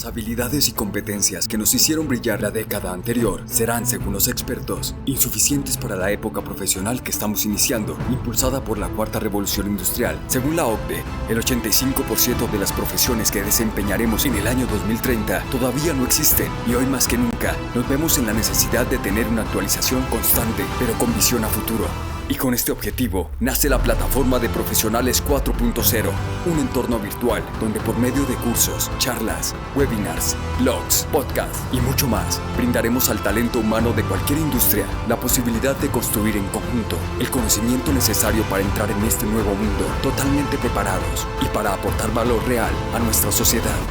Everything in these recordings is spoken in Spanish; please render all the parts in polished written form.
Las habilidades y competencias que nos hicieron brillar la década anterior serán, según los expertos, insuficientes para la época profesional que estamos iniciando, impulsada por la cuarta revolución industrial. Según la OCDE, el 85% de las profesiones que desempeñaremos en el año 2030 todavía no existen, y hoy más que nunca nos vemos en la necesidad de tener una actualización constante, pero con visión a futuro. Y con este objetivo, nace la plataforma de Profesionales 4.0, un entorno virtual donde por medio de cursos, charlas, webinars, blogs, podcasts y mucho más, brindaremos al talento humano de cualquier industria la posibilidad de construir en conjunto el conocimiento necesario para entrar en este nuevo mundo totalmente preparados y para aportar valor real a nuestra sociedad.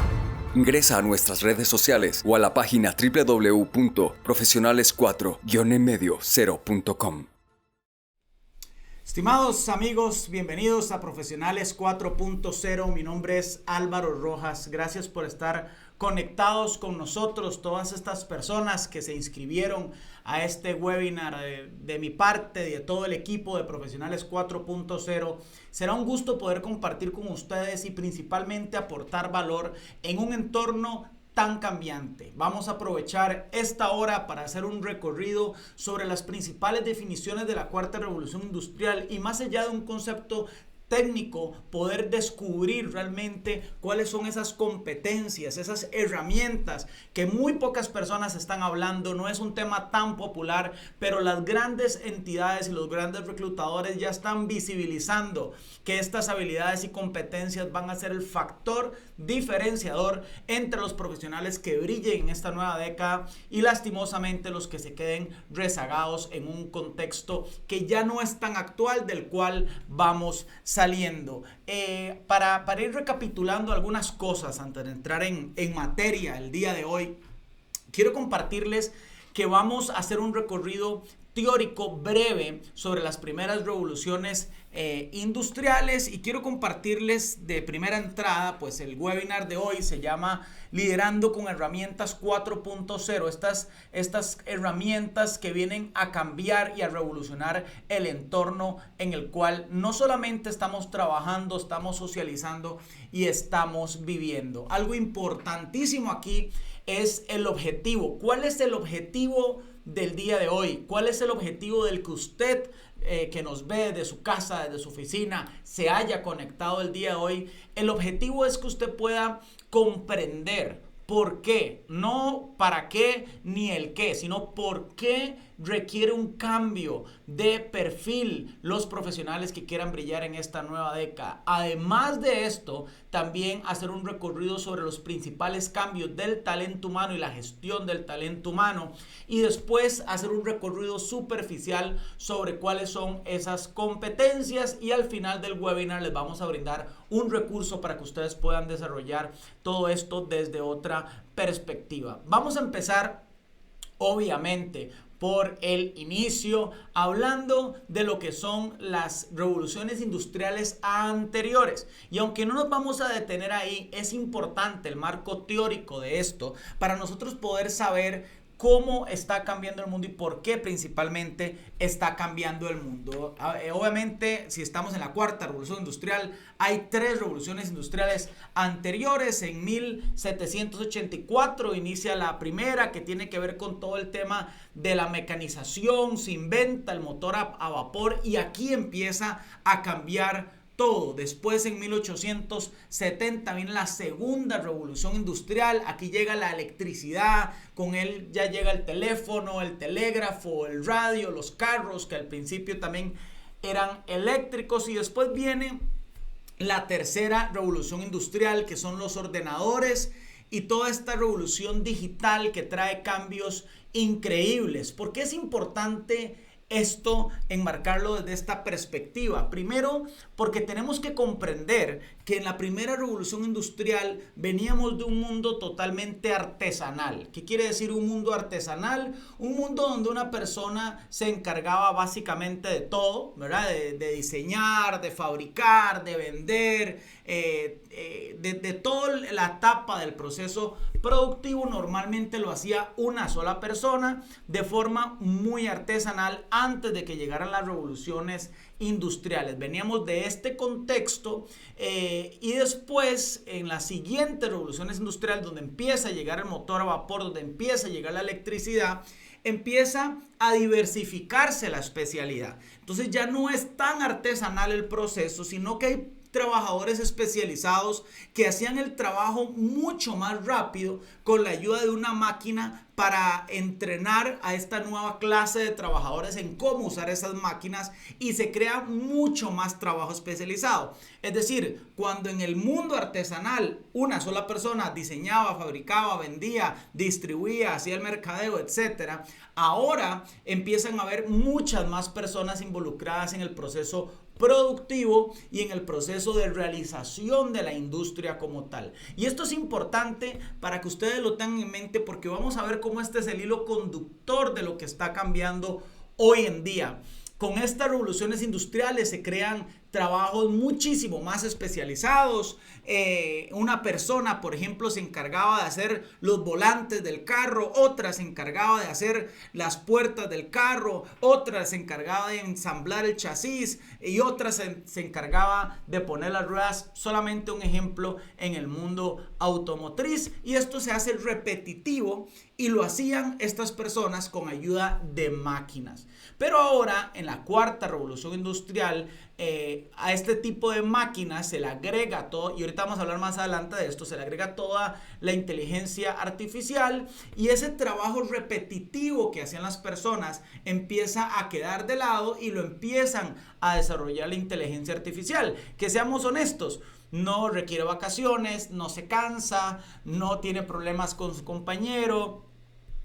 Ingresa a nuestras redes sociales o a la página www.profesionales4-en-medio0.com. Estimados amigos, bienvenidos a Profesionales 4.0. Mi nombre es Álvaro Rojas. Gracias por estar conectados con nosotros, todas estas personas que se inscribieron a este webinar de mi parte, de todo el equipo de Profesionales 4.0. Será un gusto poder compartir con ustedes y principalmente aportar valor en un entorno tan cambiante. Vamos a aprovechar esta hora para hacer un recorrido sobre las principales definiciones de la cuarta revolución industrial y más allá de un concepto técnico, poder descubrir realmente cuáles son esas competencias, esas herramientas que muy pocas personas están hablando. No es un tema tan popular, pero las grandes entidades y los grandes reclutadores ya están visibilizando que estas habilidades y competencias van a ser el factor diferenciador entre los profesionales que brillen en esta nueva década y lastimosamente los que se queden rezagados en un contexto que ya no es tan actual, del cual vamos saliendo. Para ir recapitulando algunas cosas antes de entrar en materia el día de hoy, quiero compartirles que vamos a hacer un recorrido teórico breve sobre las primeras revoluciones industriales y quiero compartirles de primera entrada, pues el webinar de hoy se llama Liderando con Herramientas 4.0, estas herramientas que vienen a cambiar y a revolucionar el entorno en el cual no solamente estamos trabajando, estamos socializando y estamos viviendo. Algo importantísimo aquí es el objetivo. ¿Cuál es el objetivo del día de hoy? ¿Cuál es el objetivo del que usted que nos ve de su casa, de su oficina, se haya conectado el día de hoy? El objetivo es que usted pueda comprender por qué, no para qué ni el qué, sino por qué requiere un cambio de perfil los profesionales que quieran brillar en esta nueva década. Además de esto, también hacer un recorrido sobre los principales cambios del talento humano y la gestión del talento humano, y después hacer un recorrido superficial sobre cuáles son esas competencias, y al final del webinar les vamos a brindar un recurso para que ustedes puedan desarrollar todo esto desde otra perspectiva. Vamos a empezar obviamente por el inicio, hablando de lo que son las revoluciones industriales anteriores. Y aunque no nos vamos a detener ahí, es importante el marco teórico de esto para nosotros poder saber cómo está cambiando el mundo y por qué principalmente está cambiando el mundo. Obviamente, si estamos en la cuarta revolución industrial, hay tres revoluciones industriales anteriores. En 1784 inicia la primera, que tiene que ver con todo el tema de la mecanización. Se inventa el motor a vapor y aquí empieza a cambiar todo. Después, en 1870 viene la segunda revolución industrial. Aquí llega la electricidad, con él ya llega el teléfono, el telégrafo, el radio, los carros, que al principio también eran eléctricos. Y después viene la tercera revolución industrial, que son los ordenadores y toda esta revolución digital que trae cambios increíbles. ¿Por qué es importante esto, enmarcarlo desde esta perspectiva? Primero, porque tenemos que comprender que en la primera revolución industrial veníamos de un mundo totalmente artesanal. ¿Qué quiere decir un mundo artesanal? Un mundo donde una persona se encargaba básicamente de todo, ¿verdad? De diseñar, de fabricar, de vender, de toda la etapa del proceso productivo. Normalmente lo hacía una sola persona de forma muy artesanal, antes de que llegaran las revoluciones industriales. Veníamos de este contexto y después en las siguientes revoluciones industriales, donde empieza a llegar el motor a vapor, donde empieza a llegar la electricidad, empieza a diversificarse la especialidad. Entonces ya no es tan artesanal el proceso, sino que hay trabajadores especializados que hacían el trabajo mucho más rápido con la ayuda de una máquina para entrenar a esta nueva clase de trabajadores en cómo usar esas máquinas, y se crea mucho más trabajo especializado. Es decir, cuando en el mundo artesanal una sola persona diseñaba, fabricaba, vendía, distribuía, hacía el mercadeo, etcétera, ahora empiezan a haber muchas más personas involucradas en el proceso productivo y en el proceso de realización de la industria como tal. Y esto es importante para que ustedes lo tengan en mente, porque vamos a ver cómo este es el hilo conductor de lo que está cambiando hoy en día. Con estas revoluciones industriales se crean trabajos muchísimo más especializados. Una persona, por ejemplo, se encargaba de hacer los volantes del carro, otra se encargaba de hacer las puertas del carro, otra se encargaba de ensamblar el chasis y otra se encargaba de poner las ruedas. Solamente un ejemplo en el mundo automotriz, y esto se hace repetitivo y lo hacían estas personas con ayuda de máquinas. Pero ahora, en la cuarta revolución industrial, a este tipo de máquinas se le agrega todo, y ahorita vamos a hablar más adelante de esto, se le agrega toda la inteligencia artificial, y ese trabajo repetitivo que hacían las personas empieza a quedar de lado y lo empiezan a desarrollar la inteligencia artificial. Que seamos honestos, no requiere vacaciones, no se cansa, no tiene problemas con su compañero,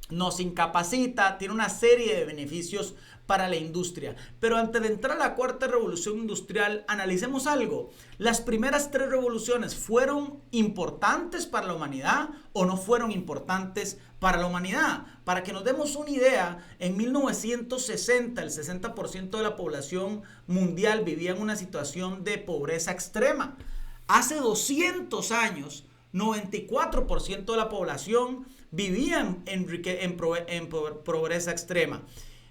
no se incapacita, tiene una serie de beneficios para la industria. Pero antes de entrar a la cuarta revolución industrial, analicemos algo. ¿Las primeras tres revoluciones fueron importantes para la humanidad o no fueron importantes para la humanidad? Para que nos demos una idea, en 1960 el 60% de la población mundial vivía en una situación de pobreza extrema. Hace 200 años, 94% de la población vivía en pobreza extrema.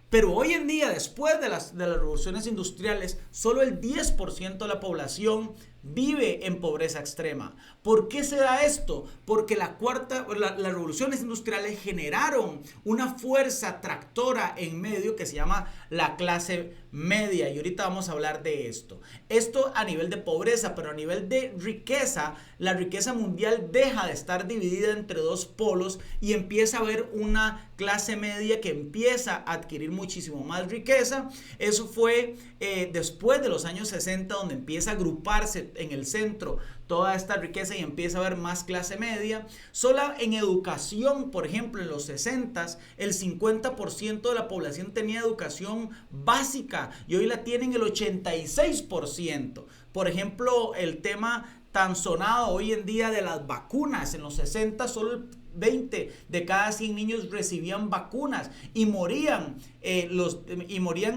Pero hoy en día, después de las revoluciones industriales, solo el 10% de la población vive en pobreza extrema. ¿Por qué se da esto? Porque las revoluciones industriales generaron una fuerza tractora en medio que se llama la clase media, y ahorita vamos a hablar de esto. Esto a nivel de pobreza, pero a nivel de riqueza, la riqueza mundial deja de estar dividida entre dos polos y empieza a haber una clase media que empieza a adquirir muchísimo más riqueza. Eso fue después de los años 60, donde empieza a agruparse en el centro toda esta riqueza y empieza a haber más clase media. Solo en educación, por ejemplo, en los 60, el 50% de la población tenía educación básica y hoy la tienen el 86%. Por ejemplo, el tema tan sonado hoy en día de las vacunas. En los 60 solo el 20 de cada 100 niños recibían vacunas y morían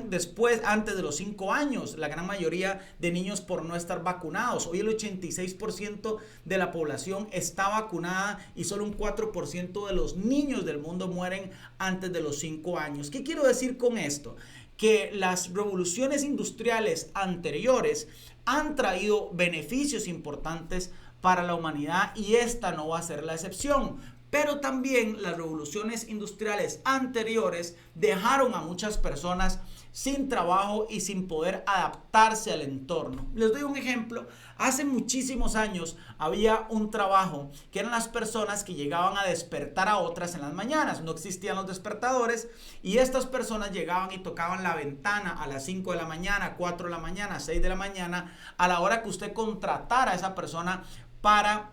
después, antes de los 5 años, la gran mayoría de niños por no estar vacunados. Hoy el 86% de la población está vacunada y solo un 4% de los niños del mundo mueren antes de los 5 años. ¿Qué quiero decir con esto? Que las revoluciones industriales anteriores han traído beneficios importantes para la humanidad y esta no va a ser la excepción. Pero también las revoluciones industriales anteriores dejaron a muchas personas sin trabajo y sin poder adaptarse al entorno. Les doy un ejemplo. Hace muchísimos años había un trabajo que eran las personas que llegaban a despertar a otras en las mañanas. No existían los despertadores y estas personas llegaban y tocaban la ventana a las 5 de la mañana, 4 de la mañana, 6 de la mañana, a la hora que usted contratara a esa persona para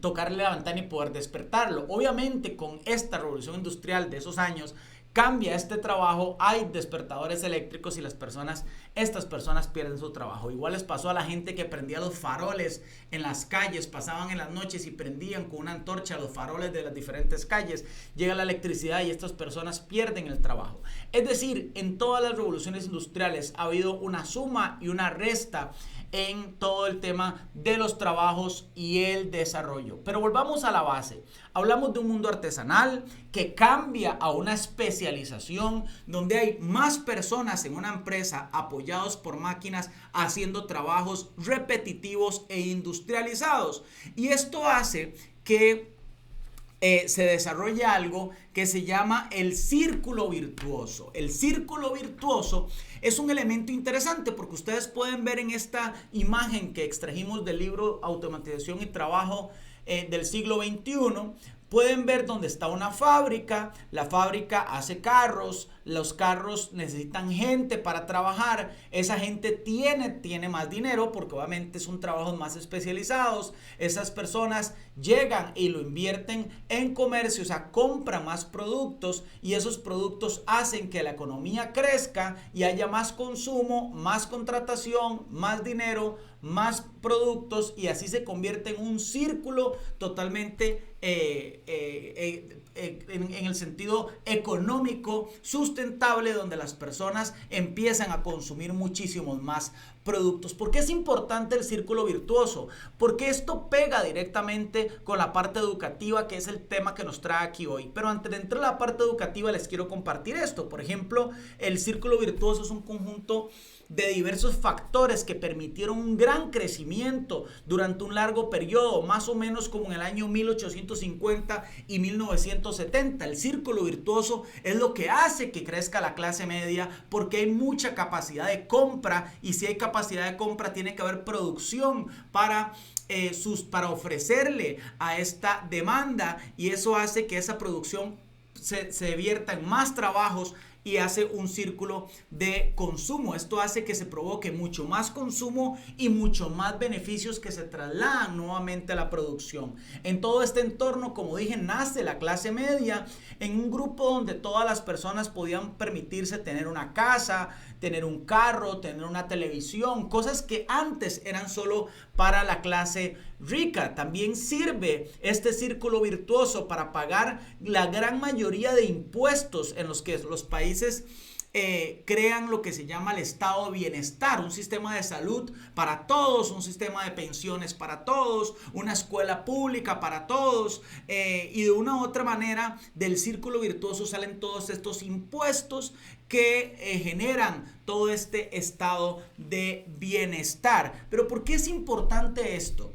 tocarle la ventana y poder despertarlo. Obviamente, con esta revolución industrial de esos años, cambia este trabajo, hay despertadores eléctricos y estas personas pierden su trabajo. Igual les pasó a la gente que prendía los faroles en las calles, pasaban en las noches y prendían con una antorcha los faroles de las diferentes calles. Llega la electricidad y estas personas pierden el trabajo. Es decir, en todas las revoluciones industriales ha habido una suma y una resta en todo el tema de los trabajos y el desarrollo. Pero volvamos a la base. Hablamos de un mundo artesanal que cambia a una especialización donde hay más personas en una empresa apoyados por máquinas haciendo trabajos repetitivos e industrializados. Y esto hace que se desarrolla algo que se llama el círculo virtuoso. El círculo virtuoso es un elemento interesante porque ustedes pueden ver en esta imagen que extrajimos del libro Automatización y Trabajo del siglo XXI. Pueden ver donde está una fábrica, la fábrica hace carros, los carros necesitan gente para trabajar, esa gente tiene más dinero porque obviamente son trabajos más especializados, esas personas llegan y lo invierten en comercio, o sea, compran más productos y esos productos hacen que la economía crezca y haya más consumo, más contratación, más dinero, más productos y así se convierte en un círculo totalmente en el sentido económico sustentable donde las personas empiezan a consumir muchísimos más productos. ¿Por qué es importante el círculo virtuoso? Porque esto pega directamente con la parte educativa, que es el tema que nos trae aquí hoy. Pero antes de entrar a la parte educativa les quiero compartir esto. Por ejemplo, el círculo virtuoso es un conjunto de diversos factores que permitieron un gran crecimiento durante un largo periodo, más o menos como en el año 1850 y 1970. El círculo virtuoso es lo que hace que crezca la clase media porque hay mucha capacidad de compra y si hay capacidad de compra tiene que haber producción para ofrecerle a esta demanda y eso hace que esa producción se vierta en más trabajos y hace un círculo de consumo. Esto hace que se provoque mucho más consumo y mucho más beneficios que se trasladan nuevamente a la producción. En todo este entorno, como dije, nace la clase media en un grupo donde todas las personas podían permitirse tener una casa, tener un carro, tener una televisión, cosas que antes eran solo para la clase rica. También sirve este círculo virtuoso para pagar la gran mayoría de impuestos en los que los países crean lo que se llama el estado de bienestar, un sistema de salud para todos, un sistema de pensiones para todos, una escuela pública para todos y de una u otra manera del círculo virtuoso salen todos estos impuestos que generan todo este estado de bienestar. Pero ¿por qué es importante esto?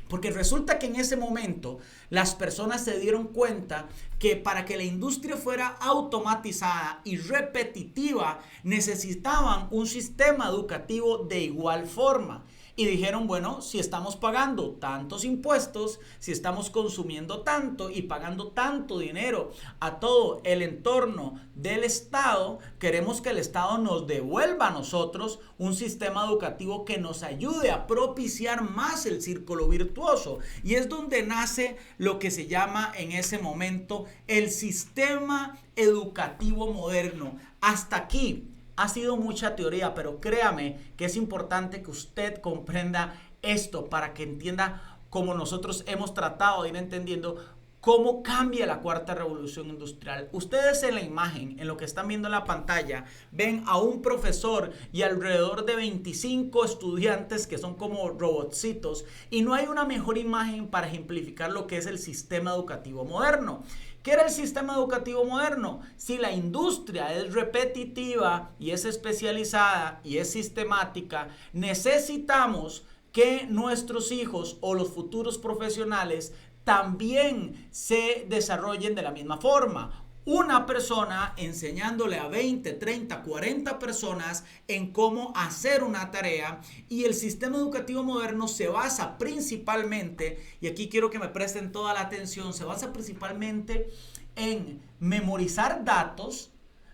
Porque resulta que en ese momento las personas se dieron cuenta que para que la industria fuera automatizada y repetitiva necesitaban un sistema educativo de igual forma. Y dijeron, bueno, si estamos pagando tantos impuestos, si estamos consumiendo tanto y pagando tanto dinero a todo el entorno del Estado, queremos que el Estado nos devuelva a nosotros un sistema educativo que nos ayude a propiciar más el círculo virtuoso. Y es donde nace lo que se llama en ese momento el sistema educativo moderno. Hasta aquí ha sido mucha teoría, pero créame que es importante que usted comprenda esto para que entienda cómo nosotros hemos tratado de ir entendiendo cómo cambia la cuarta revolución industrial. Ustedes en la imagen, en lo que están viendo en la pantalla, ven a un profesor y alrededor de 25 estudiantes que son como robotcitos y no hay una mejor imagen para ejemplificar lo que es el sistema educativo moderno. ¿Qué era el sistema educativo moderno? Si la industria es repetitiva y es especializada y es sistemática, necesitamos que nuestros hijos o los futuros profesionales también se desarrollen de la misma forma. Una persona enseñándole a 20, 30, 40 personas en cómo hacer una tarea y el sistema educativo moderno se basa principalmente, y aquí quiero que me presten toda la atención, se basa principalmente en memorizar datos,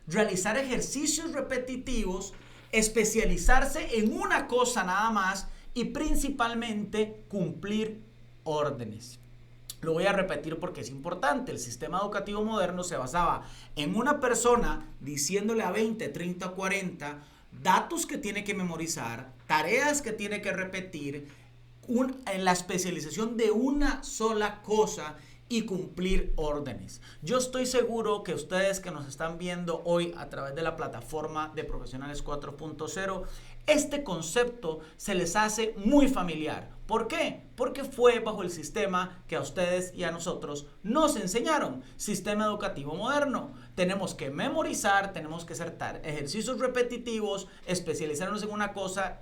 realizar ejercicios repetitivos, especializarse en una cosa nada más y principalmente cumplir órdenes. Lo voy a repetir porque es importante. El sistema educativo moderno se basaba en una persona diciéndole a 20, 30, 40 datos que tiene que memorizar, tareas que tiene que repetir, en la especialización de una sola cosa y cumplir órdenes. Yo estoy seguro que ustedes que nos están viendo hoy a través de la plataforma de Profesionales 4.0, este concepto se les hace muy familiar. ¿Por qué? Porque fue bajo el sistema que a ustedes y a nosotros nos enseñaron, sistema educativo moderno. Tenemos que memorizar, tenemos que hacer ejercicios repetitivos, especializarnos en una cosa,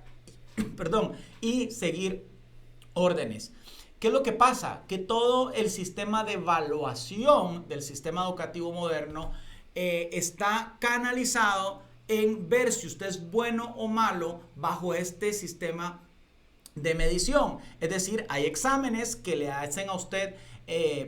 y seguir órdenes. ¿Qué es lo que pasa? Que todo el sistema de evaluación del sistema educativo moderno está canalizado en ver si usted es bueno o malo bajo este sistema de medición. Es decir, hay exámenes que le hacen a usted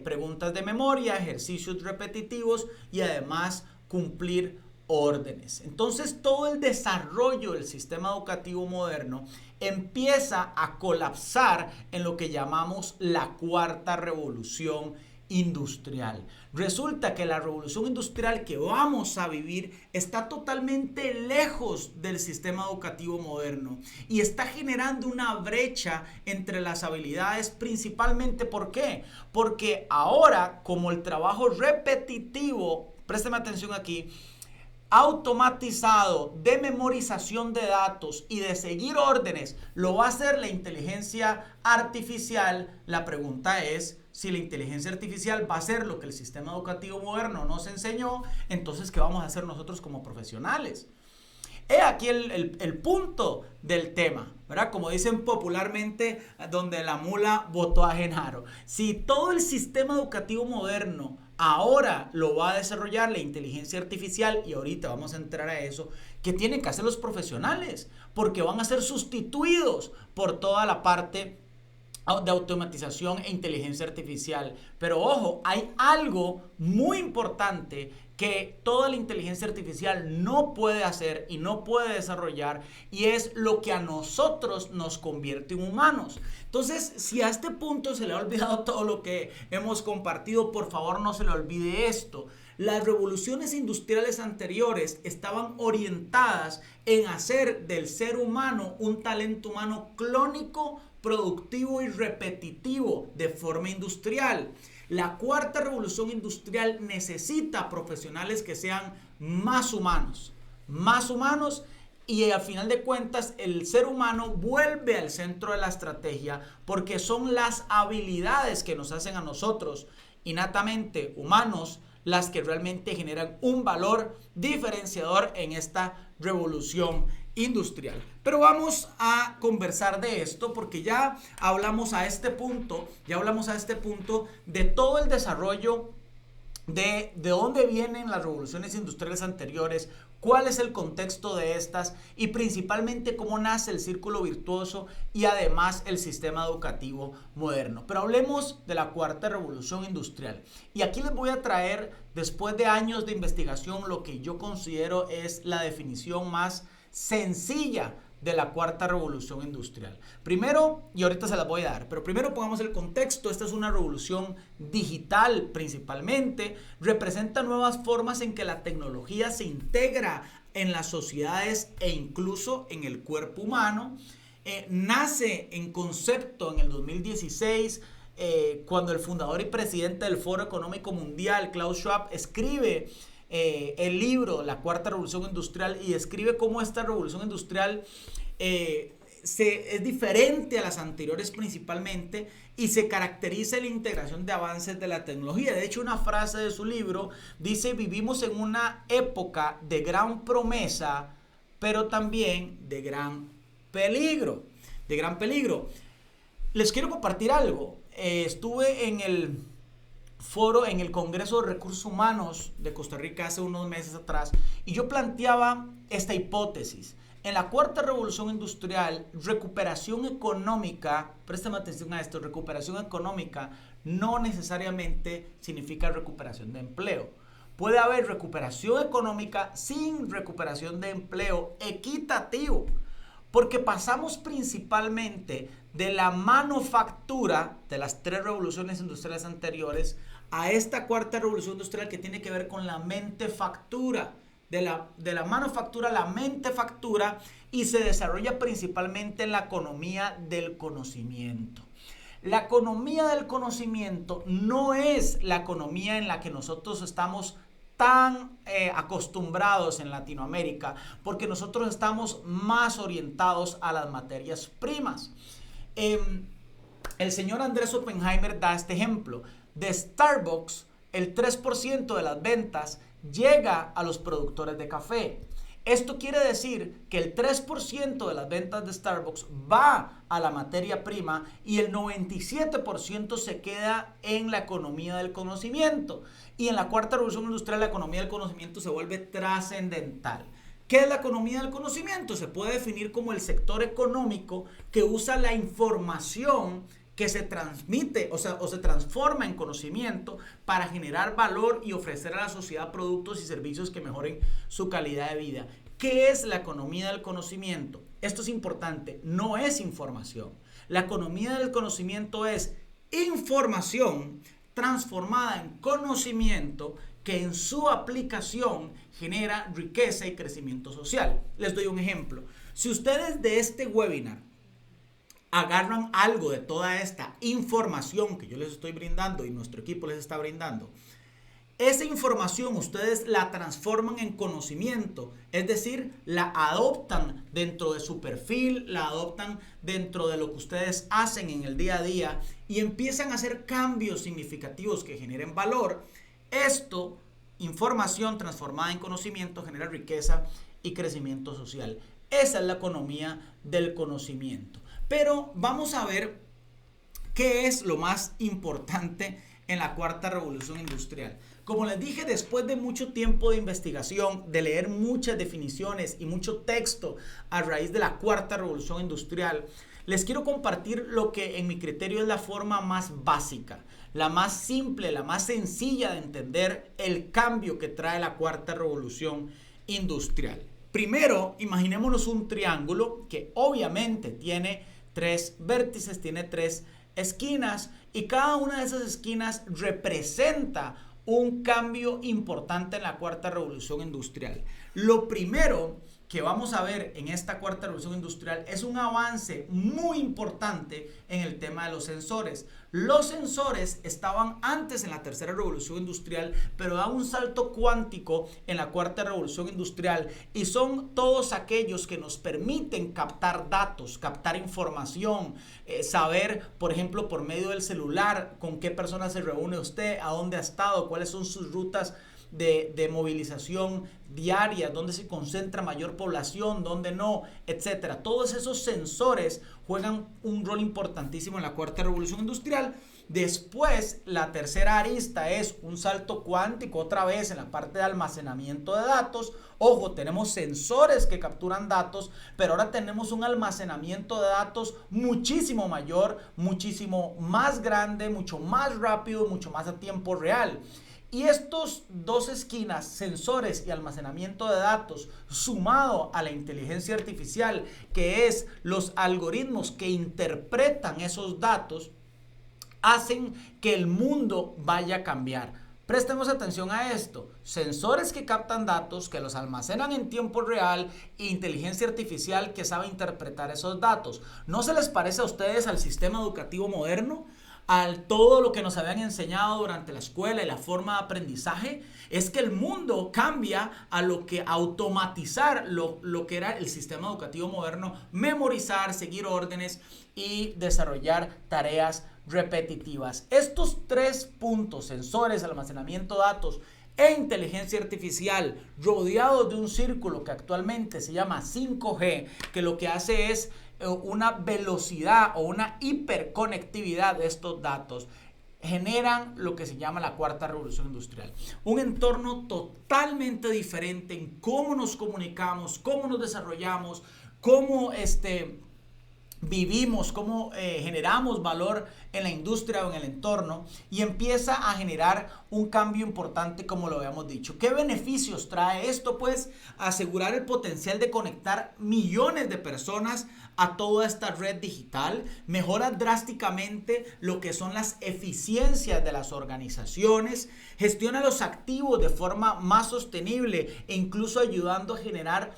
preguntas de memoria, ejercicios repetitivos y además cumplir órdenes. Entonces todo el desarrollo del sistema educativo moderno empieza a colapsar en lo que llamamos la cuarta revolución industrial. Resulta que la revolución industrial que vamos a vivir está totalmente lejos del sistema educativo moderno y está generando una brecha entre las habilidades, principalmente ¿por qué? Porque ahora, como el trabajo repetitivo, présteme atención aquí, automatizado de memorización de datos y de seguir órdenes lo va a hacer la inteligencia artificial. La pregunta es si la inteligencia artificial va a hacer lo que el sistema educativo moderno nos enseñó, entonces ¿qué vamos a hacer nosotros como profesionales? He aquí el punto del tema, ¿verdad? Como dicen popularmente, donde la mula botó a Genaro. Si todo el sistema educativo moderno ahora lo va a desarrollar la inteligencia artificial, y ahorita vamos a entrar a eso, ¿qué tienen que hacer los profesionales? Porque van a ser sustituidos por toda la parte de automatización e inteligencia artificial. Pero ojo, hay algo muy importante que toda la inteligencia artificial no puede hacer y no puede desarrollar, y es lo que a nosotros nos convierte en humanos. Entonces, si a este punto se le ha olvidado todo lo que hemos compartido, por favor no se le olvide esto. Las revoluciones industriales anteriores estaban orientadas en hacer del ser humano un talento humano clónico, productivo y repetitivo de forma industrial. La cuarta revolución industrial necesita profesionales que sean más humanos, y al final de cuentas el ser humano vuelve al centro de la estrategia porque son las habilidades que nos hacen a nosotros innatamente humanos las que realmente generan un valor diferenciador en esta revolución industrial. Pero vamos a conversar de esto porque ya hablamos a este punto de todo el desarrollo de dónde vienen las revoluciones industriales anteriores, cuál es el contexto de estas y principalmente cómo nace el círculo virtuoso y además el sistema educativo moderno. Pero hablemos de la cuarta revolución industrial. Y aquí les voy a traer, después de años de investigación, lo que yo considero es la definición más sencilla de la cuarta revolución industrial. Primero, y ahorita se las voy a dar, pero primero pongamos el contexto. Esta es una revolución digital principalmente, representa nuevas formas en que la tecnología se integra en las sociedades e incluso en el cuerpo humano. Nace en concepto en el 2016, cuando el fundador y presidente del Foro Económico Mundial, Klaus Schwab, escribe el libro La Cuarta Revolución Industrial y describe cómo esta revolución industrial es diferente a las anteriores principalmente y se caracteriza en la integración de avances de la tecnología. De hecho, una frase de su libro dice: vivimos en una época de gran promesa, pero también de gran peligro. Les quiero compartir algo. Estuve en el foro, en el Congreso de Recursos Humanos de Costa Rica hace unos meses atrás, y yo planteaba esta hipótesis. En la cuarta revolución industrial, recuperación económica, préstame atención a esto, recuperación económica no necesariamente significa recuperación de empleo. Puede haber recuperación económica sin recuperación de empleo equitativo, porque pasamos principalmente de la manufactura de las tres revoluciones industriales anteriores a esta cuarta revolución industrial que tiene que ver con la mentefactura. De la manufactura a la mentefactura, y se desarrolla principalmente en la economía del conocimiento. La economía del conocimiento no es la economía en la que nosotros estamos tan acostumbrados en Latinoamérica, porque nosotros estamos más orientados a las materias primas. El señor Andrés Oppenheimer da este ejemplo. De Starbucks, el 3% de las ventas llega a los productores de café. Esto quiere decir que el 3% de las ventas de Starbucks va a la materia prima y el 97% se queda en la economía del conocimiento. Y en la cuarta revolución industrial, la economía del conocimiento se vuelve trascendental. ¿Qué es la economía del conocimiento? Se puede definir como el sector económico que usa la información que se transmite o se transforma en conocimiento para generar valor y ofrecer a la sociedad productos y servicios que mejoren su calidad de vida. ¿Qué es la economía del conocimiento? Esto es importante, no es información. La economía del conocimiento es información transformada en conocimiento que en su aplicación genera riqueza y crecimiento social. Les doy un ejemplo. Si ustedes de este webinar agarran algo de toda esta información que yo les estoy brindando y nuestro equipo les está brindando, esa información ustedes la transforman en conocimiento, es decir, la adoptan dentro de su perfil, la adoptan dentro de lo que ustedes hacen en el día a día y empiezan a hacer cambios significativos que generen valor. Esto, información transformada en conocimiento, genera riqueza y crecimiento social. Esa es la economía del conocimiento. Pero vamos a ver qué es lo más importante en la cuarta revolución industrial. Como les dije, después de mucho tiempo de investigación, de leer muchas definiciones y mucho texto a raíz de la cuarta revolución industrial, les quiero compartir lo que en mi criterio es la forma más básica, la más simple, la más sencilla de entender el cambio que trae la cuarta revolución industrial. Primero, imaginémonos un triángulo que obviamente tiene 3 vértices, tiene 3 esquinas y cada una de esas esquinas representa un cambio importante en la cuarta revolución industrial. Lo primero que vamos a ver en esta cuarta revolución industrial es un avance muy importante en el tema de los sensores. Los sensores estaban antes en la tercera revolución industrial, pero da un salto cuántico en la cuarta revolución industrial y son todos aquellos que nos permiten captar datos, captar información, saber, por ejemplo, por medio del celular, con qué personas se reúne usted, a dónde ha estado, cuáles son sus rutas de movilización diaria, dónde se concentra mayor población, dónde no, etcétera. Todos esos sensores juegan un rol importantísimo en la cuarta revolución industrial. Después, la tercera arista es un salto cuántico otra vez en la parte de almacenamiento de datos. Ojo, tenemos sensores que capturan datos, pero ahora tenemos un almacenamiento de datos muchísimo mayor, muchísimo más grande, mucho más rápido, mucho más a tiempo real. Y estos dos esquinas, sensores y almacenamiento de datos, sumado a la inteligencia artificial, que es los algoritmos que interpretan esos datos, hacen que el mundo vaya a cambiar. Prestemos atención a esto. Sensores que captan datos, que los almacenan en tiempo real e inteligencia artificial que sabe interpretar esos datos. ¿No se les parece a ustedes al sistema educativo moderno? Al todo lo que nos habían enseñado durante la escuela y la forma de aprendizaje, es que el mundo cambia a lo que automatizar lo que era el sistema educativo moderno, memorizar, seguir órdenes y desarrollar tareas repetitivas. Estos 3 puntos, sensores, almacenamiento de datos e inteligencia artificial, rodeados de un círculo que actualmente se llama 5G, que lo que hace es una velocidad o una hiperconectividad de estos datos, generan lo que se llama la cuarta revolución industrial. Un entorno totalmente diferente en cómo nos comunicamos, cómo nos desarrollamos, cómo vivimos, cómo generamos valor en la industria o en el entorno, y empieza a generar un cambio importante, como lo habíamos dicho. ¿Qué beneficios trae esto? Pues asegurar el potencial de conectar millones de personas a toda esta red digital, mejora drásticamente lo que son las eficiencias de las organizaciones, gestiona los activos de forma más sostenible e incluso ayudando a generar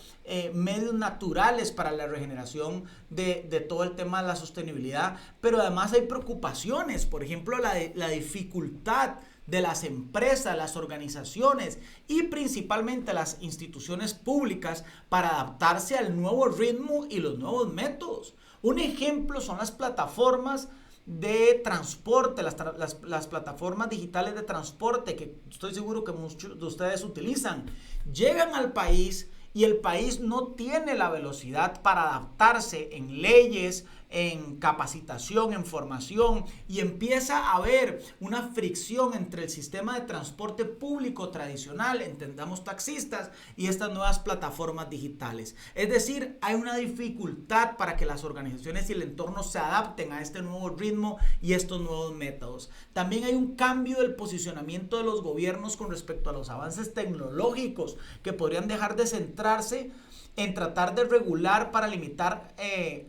medios naturales para la regeneración de todo el tema de la sostenibilidad, pero además hay preocupaciones, por ejemplo, la dificultad de las empresas, las organizaciones y principalmente las instituciones públicas para adaptarse al nuevo ritmo y los nuevos métodos. Un ejemplo son las plataformas de transporte, las plataformas digitales de transporte que estoy seguro que muchos de ustedes utilizan. Llegan al país y el país no tiene la velocidad para adaptarse en leyes, en capacitación, en formación, y empieza a haber una fricción entre el sistema de transporte público tradicional, entendamos taxistas, y estas nuevas plataformas digitales. Es decir, hay una dificultad para que las organizaciones y el entorno se adapten a este nuevo ritmo y estos nuevos métodos. También hay un cambio del posicionamiento de los gobiernos con respecto a los avances tecnológicos que podrían dejar de centrarse en tratar de regular para limitarse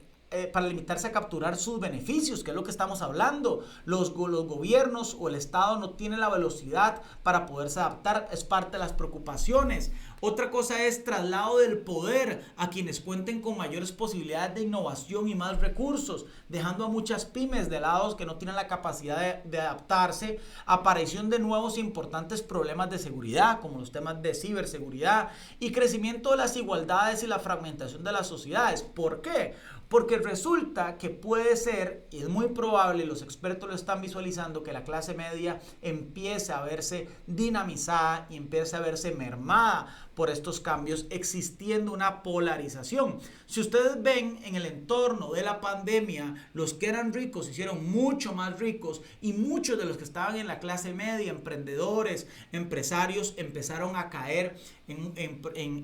a capturar sus beneficios, que es lo que estamos hablando. Los gobiernos o el Estado no tienen la velocidad para poderse adaptar, es parte de las preocupaciones. Otra cosa es traslado del poder a quienes cuenten con mayores posibilidades de innovación y más recursos, dejando a muchas pymes de lado que no tienen la capacidad de adaptarse. Aparición de nuevos e importantes problemas de seguridad, como los temas de ciberseguridad, y crecimiento de las desigualdades y la fragmentación de las sociedades. ¿Por qué? Porque resulta que puede ser, y es muy probable, y los expertos lo están visualizando, que la clase media empiece a verse dinamizada y empiece a verse mermada por estos cambios, existiendo una polarización. Si ustedes ven en el entorno de la pandemia, los que eran ricos se hicieron mucho más ricos y muchos de los que estaban en la clase media, emprendedores, empresarios, empezaron a caer,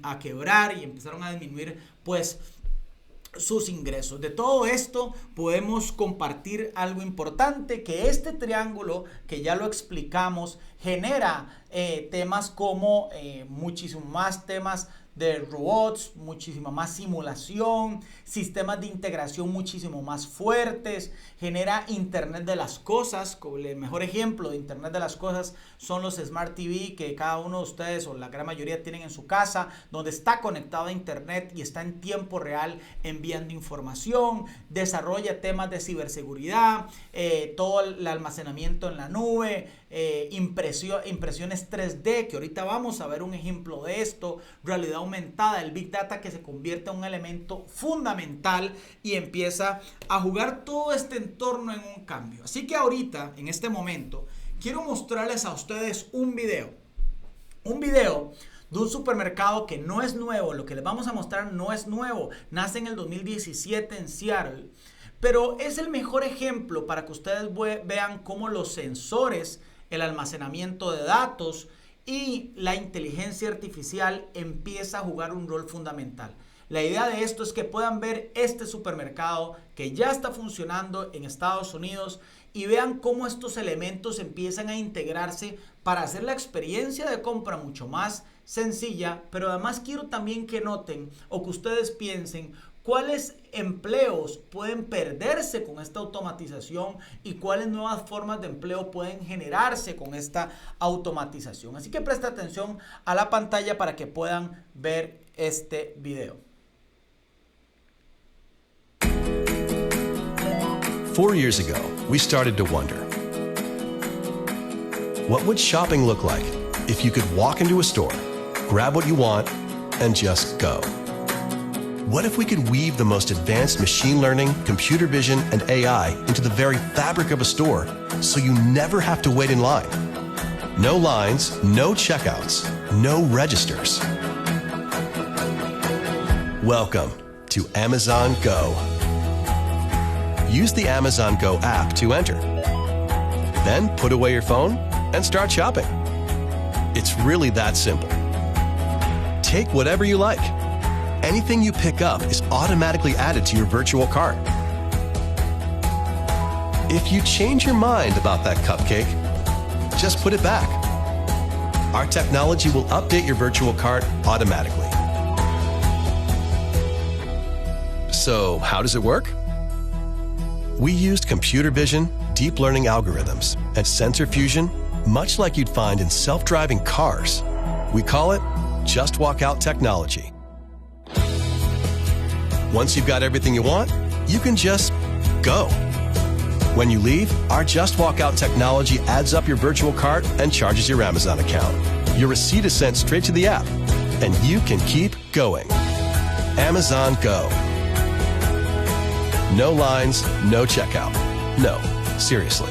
a quebrar y empezaron a disminuir pues sus ingresos. De todo esto podemos compartir algo importante, que este triángulo, que ya lo explicamos, genera temas como muchísimo más temas de robots, muchísima más simulación, sistemas de integración muchísimo más fuertes, genera Internet de las cosas. El mejor ejemplo de Internet de las cosas son los Smart TV que cada uno de ustedes o la gran mayoría tienen en su casa, donde está conectado a Internet y está en tiempo real enviando información. Desarrolla temas de ciberseguridad, todo el almacenamiento en la nube, impresiones 3D, que ahorita vamos a ver un ejemplo de esto, realidad aumentada, el Big Data, que se convierte en un elemento fundamental y empieza a jugar todo este entorno en un cambio. Así que ahorita, en este momento, quiero mostrarles a ustedes un video de un supermercado que no es nuevo. Lo que les vamos a mostrar no es nuevo, nace en el 2017 en Seattle, pero es el mejor ejemplo para que ustedes vean cómo los sensores, el almacenamiento de datos y la inteligencia artificial empieza a jugar un rol fundamental. La idea de esto es que puedan ver este supermercado que ya está funcionando en Estados Unidos y vean cómo estos elementos empiezan a integrarse para hacer la experiencia de compra mucho más sencilla, pero además quiero también que noten o que ustedes piensen cuáles empleos pueden perderse con esta automatización y cuáles nuevas formas de empleo pueden generarse con esta automatización. Así que presta atención a la pantalla para que puedan ver este video. 4 years ago, we started to wonder, what would shopping look like if you could walk into a store, grab what you want, and just go? What if we could weave the most advanced machine learning, computer vision, and AI into the very fabric of a store so you never have to wait in line? No lines, no checkouts, no registers. Welcome to Amazon Go. Use the Amazon Go app to enter. Then put away your phone and start shopping. It's really that simple. Take whatever you like. Anything you pick up is automatically added to your virtual cart. If you change your mind about that cupcake, just put it back. Our technology will update your virtual cart automatically. So, how does it work? We used computer vision, deep learning algorithms, and sensor fusion, much like you'd find in self-driving cars. We call it Just Walk Out technology. Once you've got everything you want, you can just go. When you leave, our Just Walk Out technology adds up your virtual cart and charges your Amazon account. Your receipt is sent straight to the app, and you can keep going. Amazon Go. No lines, no checkout. No, seriously.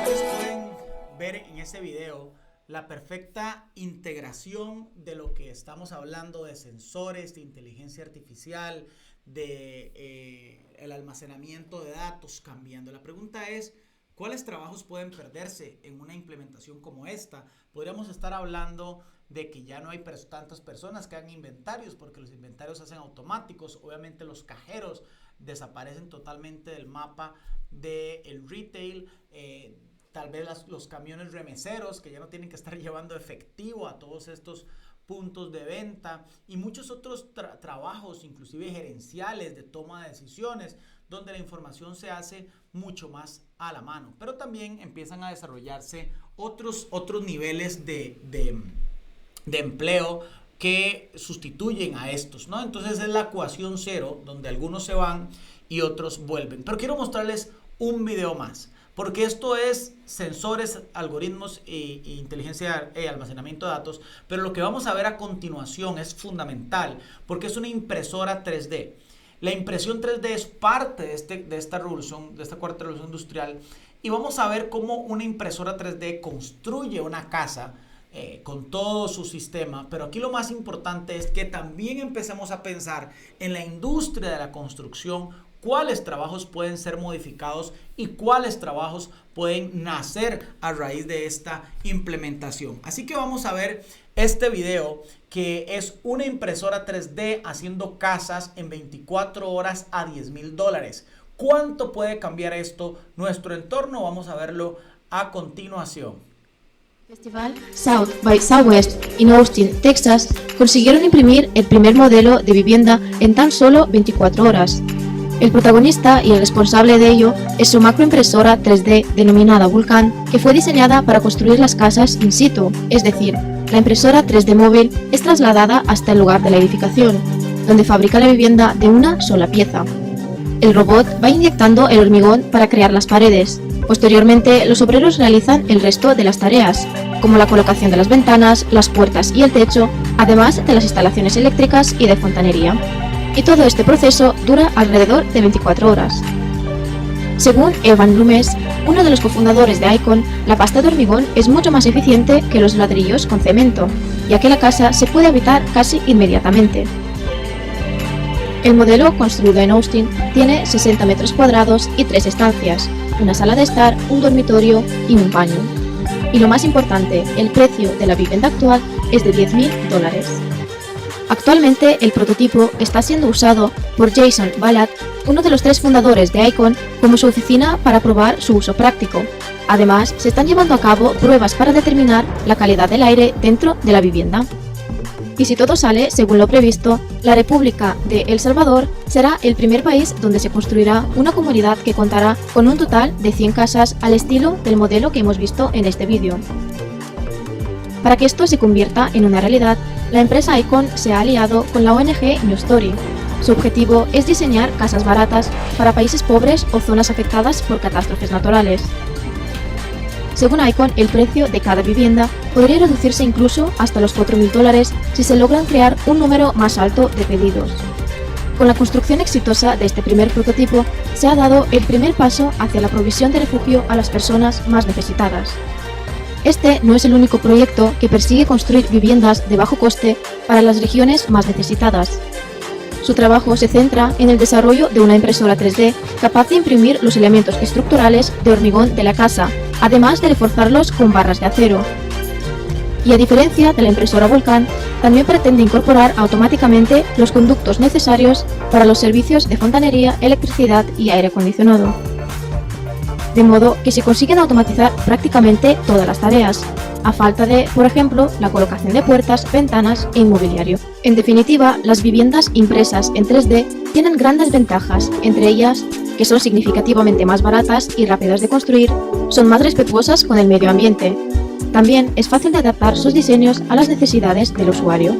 Ustedes pueden ver en este video la perfecta integración de lo que estamos hablando de sensores, de inteligencia artificial, de el almacenamiento de datos cambiando. La pregunta es, ¿cuáles trabajos pueden perderse en una implementación como esta? Podríamos estar hablando de que ya no hay tantas personas que hagan inventarios porque los inventarios se hacen automáticos. Obviamente los cajeros desaparecen totalmente del mapa del retail. Tal vez los camiones remeseros que ya no tienen que estar llevando efectivo a todos estos puntos de venta y muchos otros trabajos, inclusive gerenciales, de toma de decisiones, donde la información se hace mucho más a la mano. Pero también empiezan a desarrollarse otros niveles de empleo que sustituyen a estos, ¿no? Entonces es la ecuación cero, donde algunos se van y otros vuelven. Pero quiero mostrarles un video más, porque esto es sensores, algoritmos e inteligencia y almacenamiento de datos, pero lo que vamos a ver a continuación es fundamental, porque es una impresora 3D. La impresión 3D es parte de esta revolución, de esta cuarta revolución industrial, y vamos a ver cómo una impresora 3D construye una casa con todo su sistema. Pero aquí lo más importante es que también empecemos a pensar en la industria de la construcción, cuáles trabajos pueden ser modificados y cuáles trabajos pueden nacer a raíz de esta implementación. Así que vamos a ver este video, que es una impresora 3D haciendo casas en 24 horas a $10,000. ¿Cuánto puede cambiar esto nuestro entorno? Vamos a verlo a continuación. Festival South by Southwest en Austin, Texas, consiguieron imprimir el primer modelo de vivienda en tan solo 24 horas. El protagonista y el responsable de ello es su macroimpresora 3D denominada Vulcan, que fue diseñada para construir las casas in situ, es decir, la impresora 3D móvil es trasladada hasta el lugar de la edificación, donde fabrica la vivienda de una sola pieza. El robot va inyectando el hormigón para crear las paredes. Posteriormente, los obreros realizan el resto de las tareas, como la colocación de las ventanas, las puertas y el techo, además de las instalaciones eléctricas y de fontanería. Y todo este proceso dura alrededor de 24 horas. Según Evan Loomes, uno de los cofundadores de Icon, la pasta de hormigón es mucho más eficiente que los ladrillos con cemento, ya que la casa se puede habitar casi inmediatamente. El modelo, construido en Austin, tiene 60 metros cuadrados y 3 estancias, una sala de estar, un dormitorio y un baño. Y lo más importante, el precio de la vivienda actual es de $10,000. Actualmente el prototipo está siendo usado por Jason Ballard, uno de los 3 fundadores de Icon, como su oficina para probar su uso práctico. Además, se están llevando a cabo pruebas para determinar la calidad del aire dentro de la vivienda. Y si todo sale según lo previsto, la República de El Salvador será el primer país donde se construirá una comunidad que contará con un total de 100 casas al estilo del modelo que hemos visto en este vídeo. Para que esto se convierta en una realidad, la empresa Icon se ha aliado con la ONG New Story. Su objetivo es diseñar casas baratas para países pobres o zonas afectadas por catástrofes naturales. Según Icon, el precio de cada vivienda podría reducirse incluso hasta los $4,000 si se logran crear un número más alto de pedidos. Con la construcción exitosa de este primer prototipo, se ha dado el primer paso hacia la provisión de refugio a las personas más necesitadas. Este no es el único proyecto que persigue construir viviendas de bajo coste para las regiones más necesitadas. Su trabajo se centra en el desarrollo de una impresora 3D capaz de imprimir los elementos estructurales de hormigón de la casa, además de reforzarlos con barras de acero. Y a diferencia de la impresora Vulcan, también pretende incorporar automáticamente los conductos necesarios para los servicios de fontanería, electricidad y aire acondicionado. De modo que se consiguen automatizar prácticamente todas las tareas, a falta de, por ejemplo, la colocación de puertas, ventanas e inmobiliario. En definitiva, las viviendas impresas en 3D tienen grandes ventajas, entre ellas que son significativamente más baratas y rápidas de construir, son más respetuosas con el medio ambiente. También es fácil de adaptar sus diseños a las necesidades del usuario.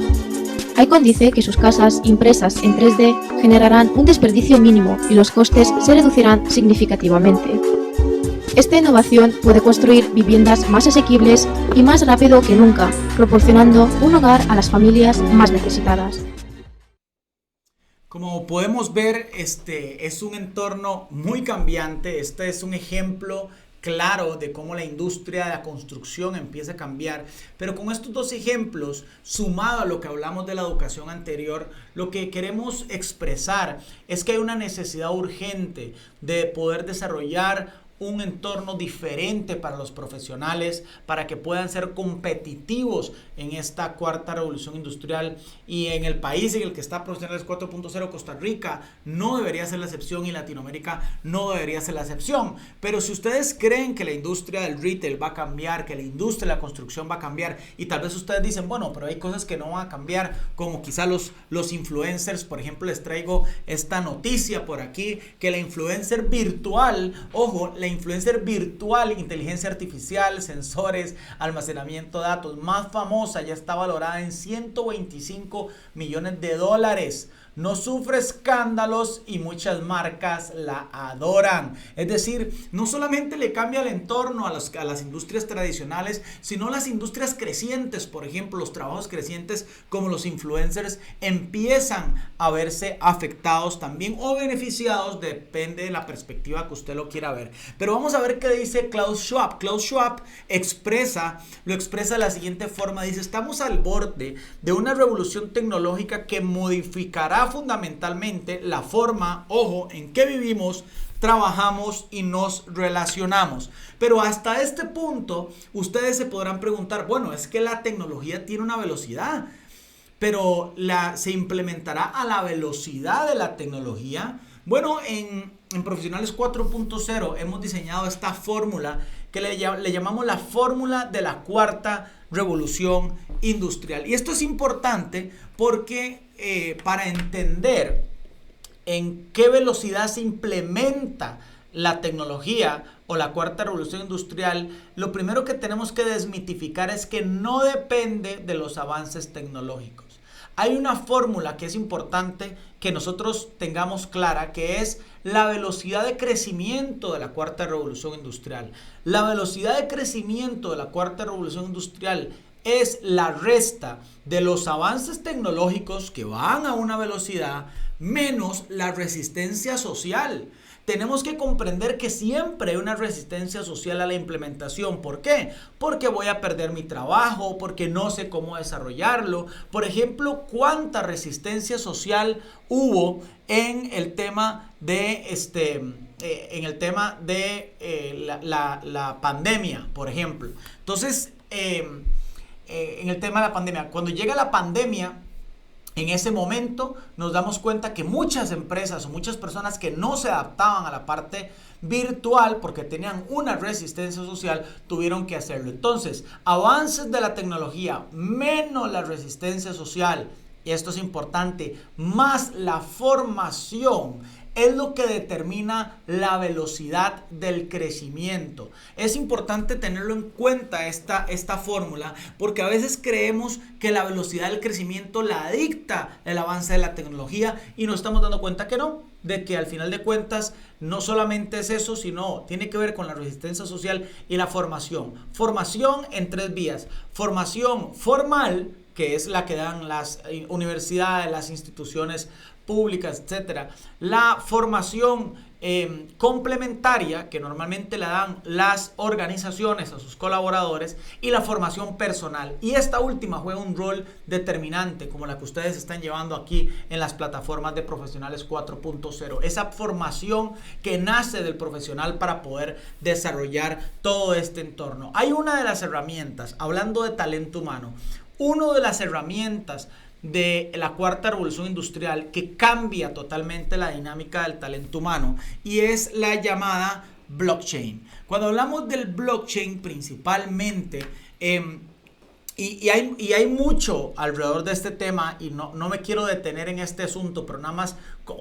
Icon dice que sus casas impresas en 3D generarán un desperdicio mínimo y los costes se reducirán significativamente. Esta innovación puede construir viviendas más asequibles y más rápido que nunca, proporcionando un hogar a las familias más necesitadas. Como podemos ver, este es un entorno muy cambiante. Este es un ejemplo claro de cómo la industria de la construcción empieza a cambiar. Pero con estos dos ejemplos, sumado a lo que hablamos de la educación anterior, lo que queremos expresar es que hay una necesidad urgente de poder desarrollar un entorno diferente para los profesionales, para que puedan ser competitivos en esta cuarta revolución industrial. Y en el país en el que está Profesionales 4.0, Costa Rica, no debería ser la excepción, y Latinoamérica no debería ser la excepción. Pero si ustedes creen que la industria del retail va a cambiar, que la industria de la construcción va a cambiar, y tal vez ustedes dicen, bueno, pero hay cosas que no van a cambiar, como quizá los influencers. Por ejemplo, les traigo esta noticia por aquí, que la influencer virtual, ojo, la influencer virtual, inteligencia artificial, sensores, almacenamiento de datos más famosa, ya está valorada en $125 millones. No sufre escándalos y muchas marcas la adoran. Es decir, no solamente le cambia el entorno a las industrias tradicionales, sino a las industrias crecientes. Por ejemplo, los trabajos crecientes como los influencers empiezan a verse afectados también o beneficiados, depende de la perspectiva que usted lo quiera ver. Pero vamos a ver qué dice Klaus Schwab. Klaus Schwab lo expresa de la siguiente forma. Dice: estamos al borde de una revolución tecnológica que modificará fundamentalmente la forma, ojo, en que vivimos, trabajamos y nos relacionamos. Pero hasta este punto, ustedes se podrán preguntar, bueno, es que la tecnología tiene una velocidad, pero ¿se implementará a la velocidad de la tecnología? Bueno, en Profesionales 4.0 hemos diseñado esta fórmula que le llamamos la fórmula de la cuarta revolución industrial. Y esto es importante porque para entender en qué velocidad se implementa la tecnología o la cuarta revolución industrial, lo primero que tenemos que desmitificar es que no depende de los avances tecnológicos. Hay una fórmula que es importante que nosotros tengamos clara, que es la velocidad de crecimiento de la cuarta revolución industrial. La velocidad de crecimiento de la cuarta revolución industrial es la resta de los avances tecnológicos que van a una velocidad menos la resistencia social. Tenemos que comprender que siempre hay una resistencia social a la implementación. ¿Por qué? Porque voy a perder mi trabajo, porque no sé cómo desarrollarlo. Por ejemplo, ¿cuánta resistencia social hubo en el tema de la pandemia, por ejemplo? Entonces, en el tema de la pandemia, cuando llega la pandemia, en ese momento nos damos cuenta que muchas empresas o muchas personas que no se adaptaban a la parte virtual porque tenían una resistencia social, tuvieron que hacerlo. Entonces, avances de la tecnología menos la resistencia social, y esto es importante, más la formación, es lo que determina la velocidad del crecimiento. Es importante tenerlo en cuenta esta fórmula, porque a veces creemos que la velocidad del crecimiento la dicta el avance de la tecnología y nos estamos dando cuenta que no, de que al final de cuentas no solamente es eso, sino tiene que ver con la resistencia social y la formación. Formación en tres vías: formación formal, que es la que dan las universidades, las instituciones públicas, etcétera. La formación complementaria, que normalmente la dan las organizaciones a sus colaboradores, y la formación personal. Y esta última juega un rol determinante, como la que ustedes están llevando aquí en las plataformas de Profesionales 4.0. Esa formación que nace del profesional para poder desarrollar todo este entorno. Hay una de las herramientas, hablando de talento humano, una de las herramientas de la cuarta revolución industrial que cambia totalmente la dinámica del talento humano, y es la llamada blockchain. Cuando hablamos del blockchain, principalmente Y hay mucho alrededor de este tema y no me quiero detener en este asunto, pero nada más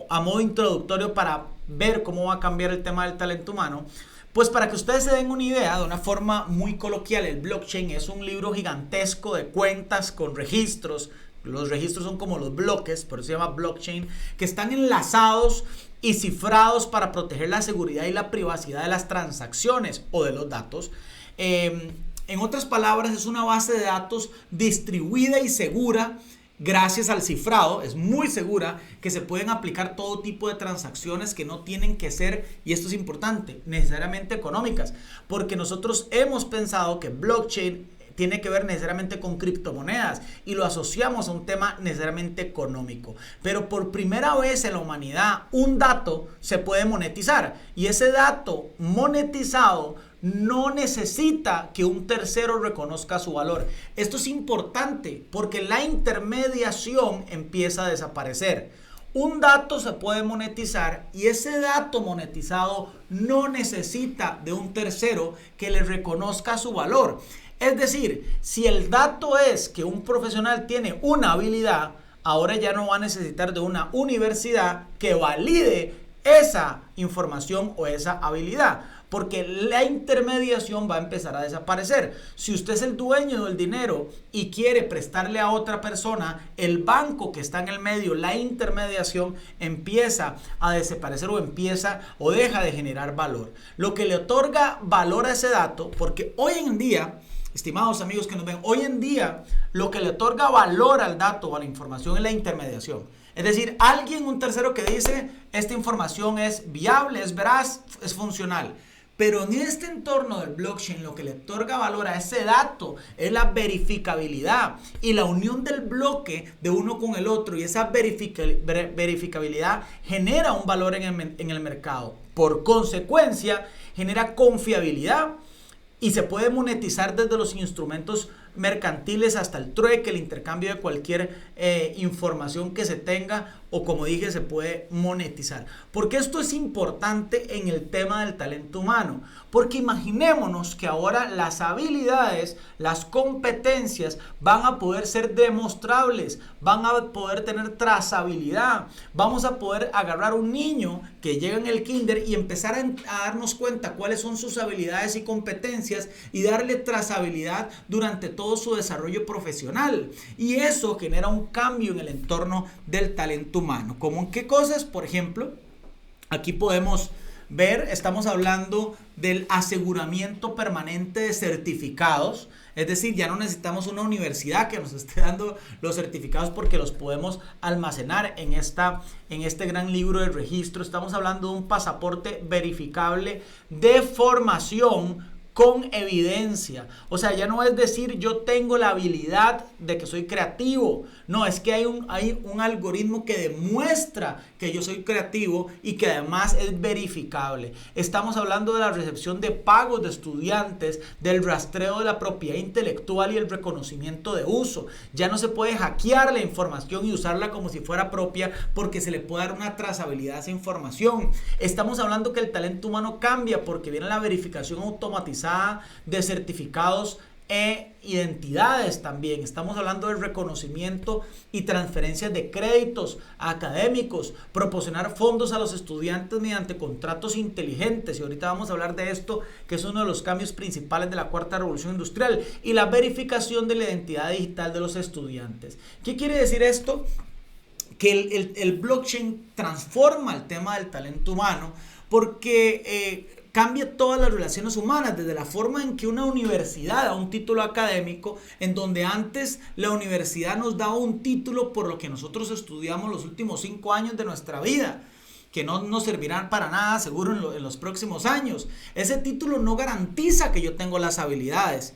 a modo introductorio para ver cómo va a cambiar el tema del talento humano. Pues para que ustedes se den una idea, de una forma muy coloquial, el blockchain es un libro gigantesco de cuentas con registros. Los registros son como los bloques, por eso se llama blockchain, que están enlazados y cifrados para proteger la seguridad y la privacidad de las transacciones o de los datos. En otras palabras, es una base de datos distribuida y segura. Gracias al cifrado, es muy segura, que se pueden aplicar todo tipo de transacciones que no tienen que ser, y esto es importante, necesariamente económicas, porque nosotros hemos pensado que blockchain tiene que ver necesariamente con criptomonedas y lo asociamos a un tema necesariamente económico. Pero por primera vez en la humanidad, un dato se puede monetizar, y ese dato monetizado no necesita que un tercero reconozca su valor. Esto es importante porque la intermediación empieza a desaparecer. Un dato se puede monetizar y ese dato monetizado no necesita de un tercero que le reconozca su valor. Es decir, si el dato es que un profesional tiene una habilidad, ahora ya no va a necesitar de una universidad que valide esa información o esa habilidad, porque la intermediación va a empezar a desaparecer. Si usted es el dueño del dinero y quiere prestarle a otra persona, el banco que está en el medio, la intermediación empieza a desaparecer o deja de generar valor. Lo que le otorga valor a ese dato, porque hoy en día, estimados amigos que nos ven, hoy en día lo que le otorga valor al dato o a la información es la intermediación. Es decir, un tercero que dice, esta información es viable, es veraz, es funcional. Pero en este entorno del blockchain lo que le otorga valor a ese dato es la verificabilidad y la unión del bloque de uno con el otro, y esa verificabilidad genera un valor en el mercado. Por consecuencia, genera confiabilidad y se puede monetizar desde los instrumentos mercantiles hasta el trueque, el intercambio de cualquier información que se tenga, o como dije, se puede monetizar. ¿Por qué esto es importante en el tema del talento humano? Porque imaginémonos que ahora las habilidades, las competencias van a poder ser demostrables, van a poder tener trazabilidad. Vamos a poder agarrar un niño que llega en el kinder y empezar a darnos cuenta cuáles son sus habilidades y competencias y darle trazabilidad durante todo su desarrollo profesional. Y eso genera un cambio en el entorno del talento humano. ¿Cómo en qué cosas? Por ejemplo, aquí podemos ver, estamos hablando del aseguramiento permanente de certificados. Es decir, ya no necesitamos una universidad que nos esté dando los certificados porque los podemos almacenar en este gran libro de registro. Estamos hablando de un pasaporte verificable de formación con evidencia. O sea, ya no es decir yo tengo la habilidad de que soy creativo. No, es que hay un algoritmo que demuestra que yo soy creativo y que además es verificable. Estamos hablando de la recepción de pagos de estudiantes, del rastreo de la propiedad intelectual y el reconocimiento de uso. Ya no se puede hackear la información y usarla como si fuera propia, porque se le puede dar una trazabilidad a esa información. Estamos hablando que el talento humano cambia porque viene la verificación automatizada de certificados e identidades también. Estamos hablando del reconocimiento y transferencias de créditos académicos, proporcionar fondos a los estudiantes mediante contratos inteligentes, y ahorita vamos a hablar de esto, que es uno de los cambios principales de la cuarta revolución industrial, y la verificación de la identidad digital de los estudiantes. ¿Qué quiere decir esto? Que el blockchain transforma el tema del talento humano porque cambia todas las relaciones humanas, desde la forma en que una universidad da un título académico, en donde antes la universidad nos daba un título por lo que nosotros estudiamos los últimos 5 años de nuestra vida, que no nos servirán para nada seguro en los próximos años. Ese título no garantiza que yo tengo las habilidades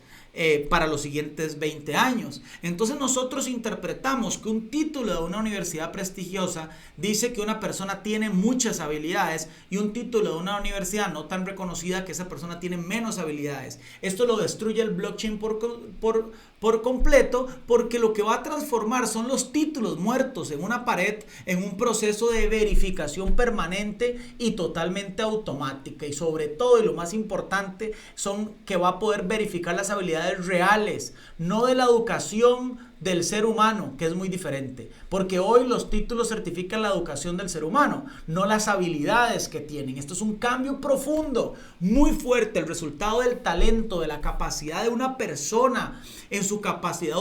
para los siguientes 20 años. Entonces nosotros interpretamos que un título de una universidad prestigiosa dice que una persona tiene muchas habilidades, y un título de una universidad no tan reconocida, que esa persona tiene menos habilidades. Esto lo destruye el blockchain por completo, porque lo que va a transformar son los títulos muertos en una pared, en un proceso de verificación permanente y totalmente automática, y sobre todo, y lo más importante, son que va a poder verificar las habilidades capacidades reales, no de la educación del ser humano, que es muy diferente, porque hoy los títulos certifican la educación del ser humano, no las habilidades que tienen. Esto es un cambio profundo, muy fuerte, el resultado del talento, de la capacidad de una persona en su capacidad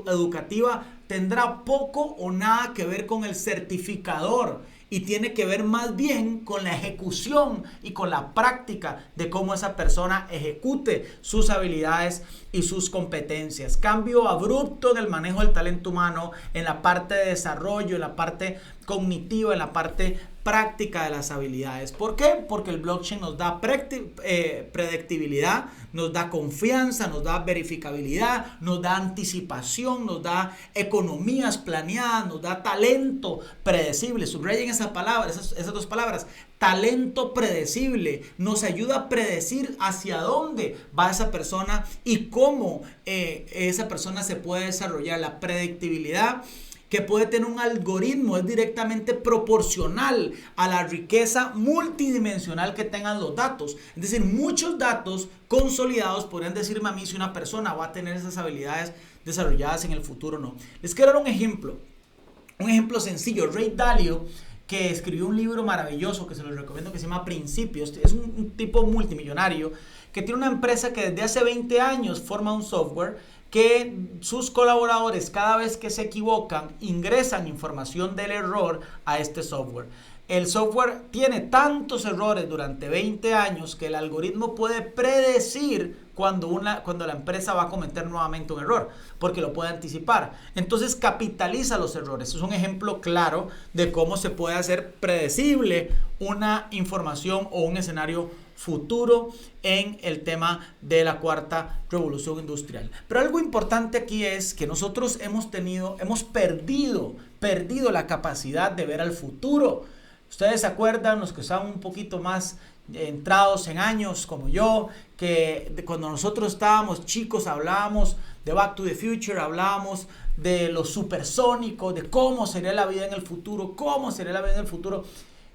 educativa tendrá poco o nada que ver con el certificador y tiene que ver más bien con la ejecución y con la práctica de cómo esa persona ejecute sus habilidades y sus competencias. Cambio abrupto en el manejo del talento humano, en la parte de desarrollo, en la parte cognitiva, en la parte práctica de las habilidades. ¿Por qué? Porque el blockchain nos da predictibilidad, nos da confianza, nos da verificabilidad, nos da anticipación, nos da economías planeadas, nos da talento predecible. Subrayen esa palabra, esas dos palabras. Talento predecible nos ayuda a predecir hacia dónde va esa persona y cómo esa persona se puede desarrollar. La predictibilidad que puede tener un algoritmo es directamente proporcional a la riqueza multidimensional que tengan los datos. Es decir, muchos datos consolidados podrían decirme a mí si una persona va a tener esas habilidades desarrolladas en el futuro o no. Les quiero dar un ejemplo sencillo. Ray Dalio, que escribió un libro maravilloso que se los recomiendo, que se llama Principios, es un tipo multimillonario que tiene una empresa que desde hace 20 años forma un software que sus colaboradores, cada vez que se equivocan, ingresan información del error a este software. El software tiene tantos errores durante 20 años que el algoritmo puede predecir cuando la empresa va a cometer nuevamente un error, porque lo puede anticipar. Entonces capitaliza los errores. Es un ejemplo claro de cómo se puede hacer predecible una información o un escenario futuro en el tema de la cuarta revolución industrial. Pero algo importante aquí es que nosotros hemos perdido la capacidad de ver al futuro. Ustedes se acuerdan, los que están un poquito más entrados en años como yo, que cuando nosotros estábamos chicos hablábamos de Back to the Future, hablábamos de los supersónicos, de cómo sería la vida en el futuro,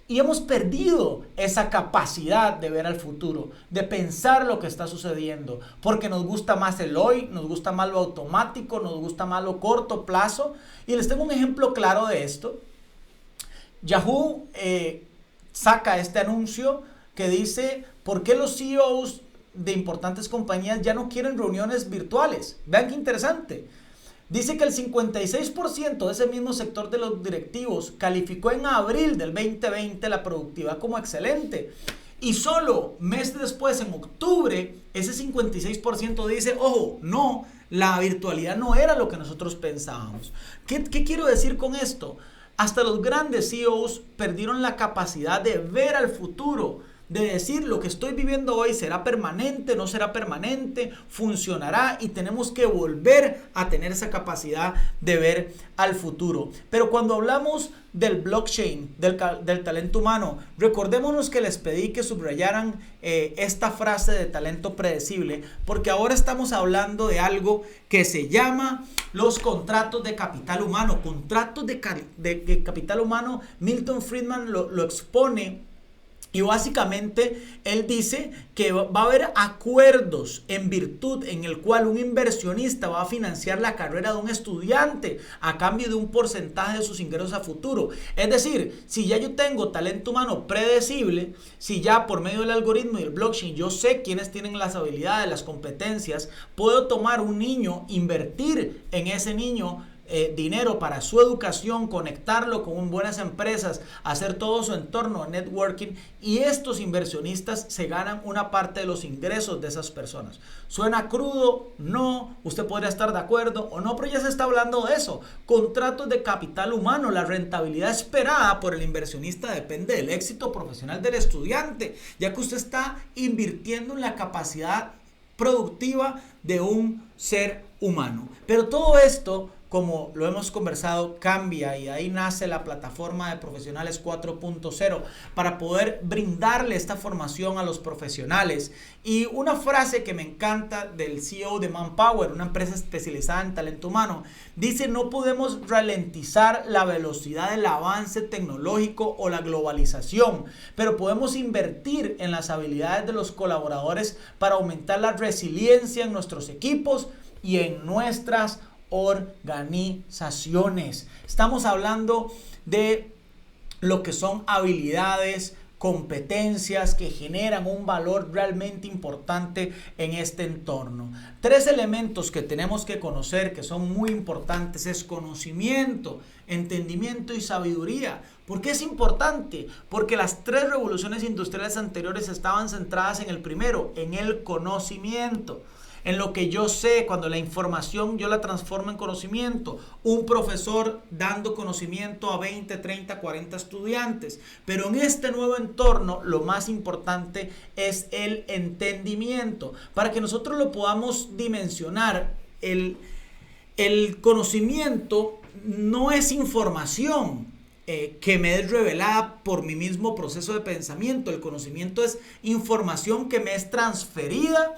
y hemos perdido esa capacidad de ver al futuro, de pensar lo que está sucediendo, porque nos gusta más el hoy, nos gusta más lo automático, nos gusta más lo corto plazo. Y les tengo un ejemplo claro de esto. Yahoo saca este anuncio que dice: ¿por qué los CEOs de importantes compañías ya no quieren reuniones virtuales? Vean qué interesante. Dice que el 56% de ese mismo sector de los directivos calificó en abril del 2020 la productividad como excelente. Y solo meses después, en octubre, ese 56% dice: ojo, no, la virtualidad no era lo que nosotros pensábamos. ¿Qué quiero decir con esto? Hasta los grandes CEOs perdieron la capacidad de ver al futuro, de decir lo que estoy viviendo hoy será permanente, no será permanente, funcionará, y tenemos que volver a tener esa capacidad de ver al futuro. Pero cuando hablamos del blockchain, del talento humano, recordémonos que les pedí que subrayaran esta frase de talento predecible, porque ahora estamos hablando de algo que se llama los contratos de capital humano. Contratos de capital humano, Milton Friedman lo expone. Y básicamente él dice que va a haber acuerdos en virtud en el cual un inversionista va a financiar la carrera de un estudiante a cambio de un porcentaje de sus ingresos a futuro. Es decir, si ya yo tengo talento humano predecible, si ya por medio del algoritmo y el blockchain yo sé quiénes tienen las habilidades, las competencias, puedo tomar un niño, invertir en ese niño dinero para su educación, conectarlo con buenas empresas, hacer todo su entorno networking, y estos inversionistas se ganan una parte de los ingresos de esas personas. ¿Suena crudo? No. Usted podría estar de acuerdo o no, pero ya se está hablando de eso. Contratos de capital humano. La rentabilidad esperada por el inversionista depende del éxito profesional del estudiante, ya que usted está invirtiendo en la capacidad productiva de un ser humano. Pero todo esto como lo hemos conversado, cambia, y ahí nace la plataforma de Profesionales 4.0 para poder brindarle esta formación a los profesionales. Y una frase que me encanta del CEO de Manpower, una empresa especializada en talento humano, dice: no podemos ralentizar la velocidad del avance tecnológico o la globalización, pero podemos invertir en las habilidades de los colaboradores para aumentar la resiliencia en nuestros equipos y en nuestras organizaciones. Estamos hablando de lo que son habilidades, competencias que generan un valor realmente importante en este entorno. 3 elementos que tenemos que conocer que son muy importantes es conocimiento, entendimiento y sabiduría. ¿Por qué es importante? Porque las 3 revoluciones industriales anteriores estaban centradas en el primero, en el conocimiento. En lo que yo sé, cuando la información yo la transformo en conocimiento. Un profesor dando conocimiento a 20, 30, 40 estudiantes. Pero en este nuevo entorno, lo más importante es el entendimiento. Para que nosotros lo podamos dimensionar, el conocimiento no es información que me es revelada por mi mismo proceso de pensamiento. El conocimiento es información que me es transferida.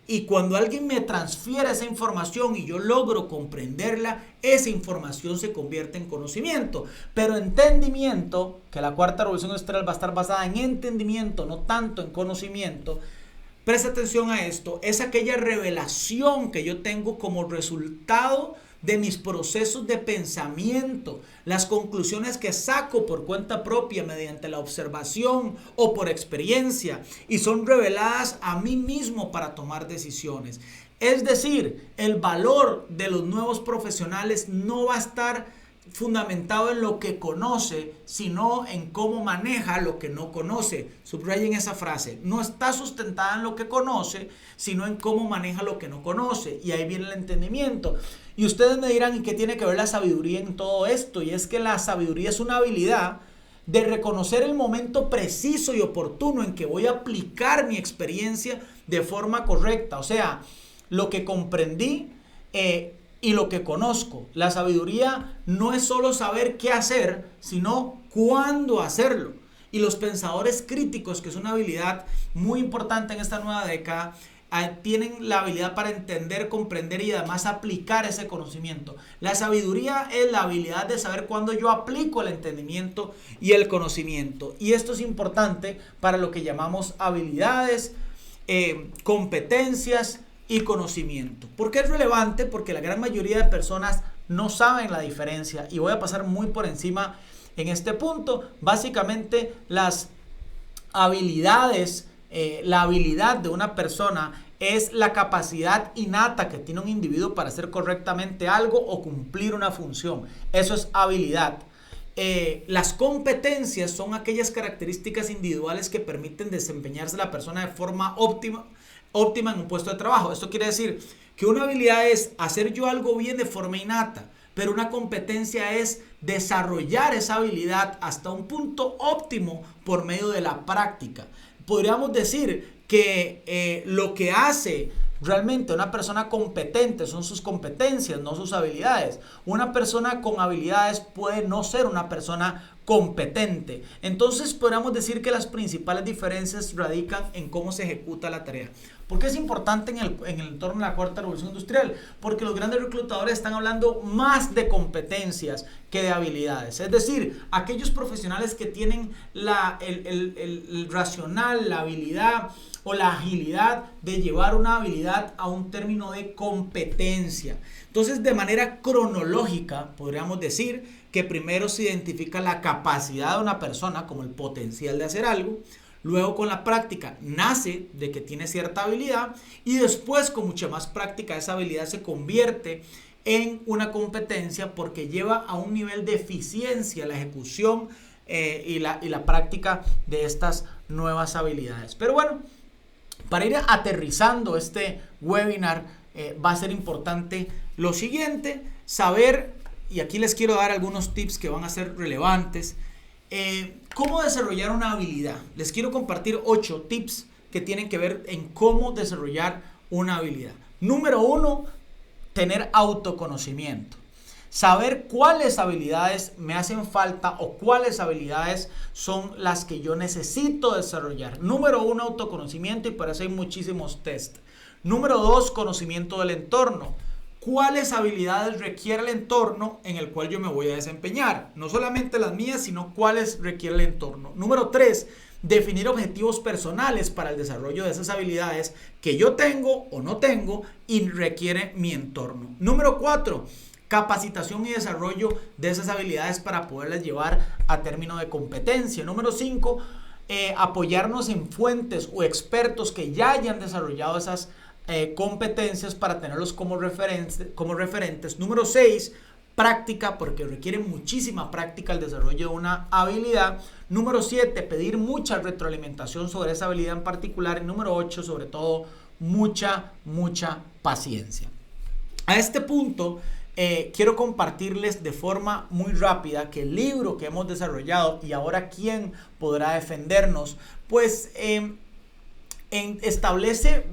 Y cuando alguien me transfiere esa información y yo logro comprenderla, esa información se convierte en conocimiento. Pero entendimiento, que la 4ª revolución industrial va a estar basada en entendimiento, no tanto en conocimiento. Presta atención a esto, es aquella revelación que yo tengo como resultado de mis procesos de pensamiento, las conclusiones que saco por cuenta propia mediante la observación o por experiencia y son reveladas a mí mismo para tomar decisiones. Es decir, el valor de los nuevos profesionales no va a estar fundamentado en lo que conoce, sino en cómo maneja lo que no conoce. Subrayen esa frase. No está sustentada en lo que conoce, sino en cómo maneja lo que no conoce. Y ahí viene el entendimiento. Y ustedes me dirán, ¿y qué tiene que ver la sabiduría en todo esto? Y es que la sabiduría es una habilidad de reconocer el momento preciso y oportuno en que voy a aplicar mi experiencia de forma correcta. O sea, lo que comprendí y lo que conozco. La sabiduría no es solo saber qué hacer, sino cuándo hacerlo. Y los pensadores críticos, que es una habilidad muy importante en esta nueva década, tienen la habilidad para entender, comprender y además aplicar ese conocimiento. La sabiduría es la habilidad de saber cuándo yo aplico el entendimiento y el conocimiento. Y esto es importante para lo que llamamos habilidades, competencias y conocimiento. ¿Por qué es relevante? Porque la gran mayoría de personas no saben la diferencia, y voy a pasar muy por encima en este punto. Básicamente las habilidades, la habilidad de una persona es la capacidad innata que tiene un individuo para hacer correctamente algo o cumplir una función. Eso es habilidad. Las competencias son aquellas características individuales que permiten desempeñarse la persona de forma óptima en un puesto de trabajo. Esto quiere decir que una habilidad es hacer yo algo bien de forma innata, pero una competencia es desarrollar esa habilidad hasta un punto óptimo por medio de la práctica. Podríamos decir que lo que hace realmente una persona competente son sus competencias, no sus habilidades. Una persona con habilidades puede no ser una persona competente. Entonces podríamos decir que las principales diferencias radican en cómo se ejecuta la tarea. ¿Por qué es importante en el entorno de la 4ª revolución industrial? Porque los grandes reclutadores están hablando más de competencias que de habilidades. Es decir, aquellos profesionales que tienen el racional, la habilidad o la agilidad de llevar una habilidad a un término de competencia. Entonces, de manera cronológica, podríamos decir que primero se identifica la capacidad de una persona como el potencial de hacer algo. Luego, con la práctica, nace de que tiene cierta habilidad, y después, con mucha más práctica, esa habilidad se convierte en una competencia porque lleva a un nivel de eficiencia la ejecución y la práctica de estas nuevas habilidades. Pero bueno, para ir aterrizando este webinar, va a ser importante lo siguiente: saber, y aquí les quiero dar algunos tips que van a ser relevantes. ¿Cómo desarrollar una habilidad? Les quiero compartir 8 tips que tienen que ver en cómo desarrollar una habilidad. Número 1, tener autoconocimiento. saber cuáles habilidades me hacen falta o cuáles habilidades son las que yo necesito desarrollar. Número 1, autoconocimiento, y para eso hay muchísimos test. Número 2, conocimiento del entorno. ¿Cuáles habilidades requiere el entorno en el cual yo me voy a desempeñar? No solamente las mías, sino cuáles requiere el entorno. Número 3, definir objetivos personales para el desarrollo de esas habilidades que yo tengo o no tengo y requiere mi entorno. Número 4, capacitación y desarrollo de esas habilidades para poderlas llevar a término de competencia. Número 5, apoyarnos en fuentes o expertos que ya hayan desarrollado esas competencias para tenerlos como referentes. Número 6, práctica, porque requiere muchísima práctica el desarrollo de una habilidad. Número 7, pedir mucha retroalimentación sobre esa habilidad en particular. Y número 8, sobre todo, mucha paciencia. A este punto, quiero compartirles de forma muy rápida que el libro que hemos desarrollado, y ahora quién podrá defendernos, pues establece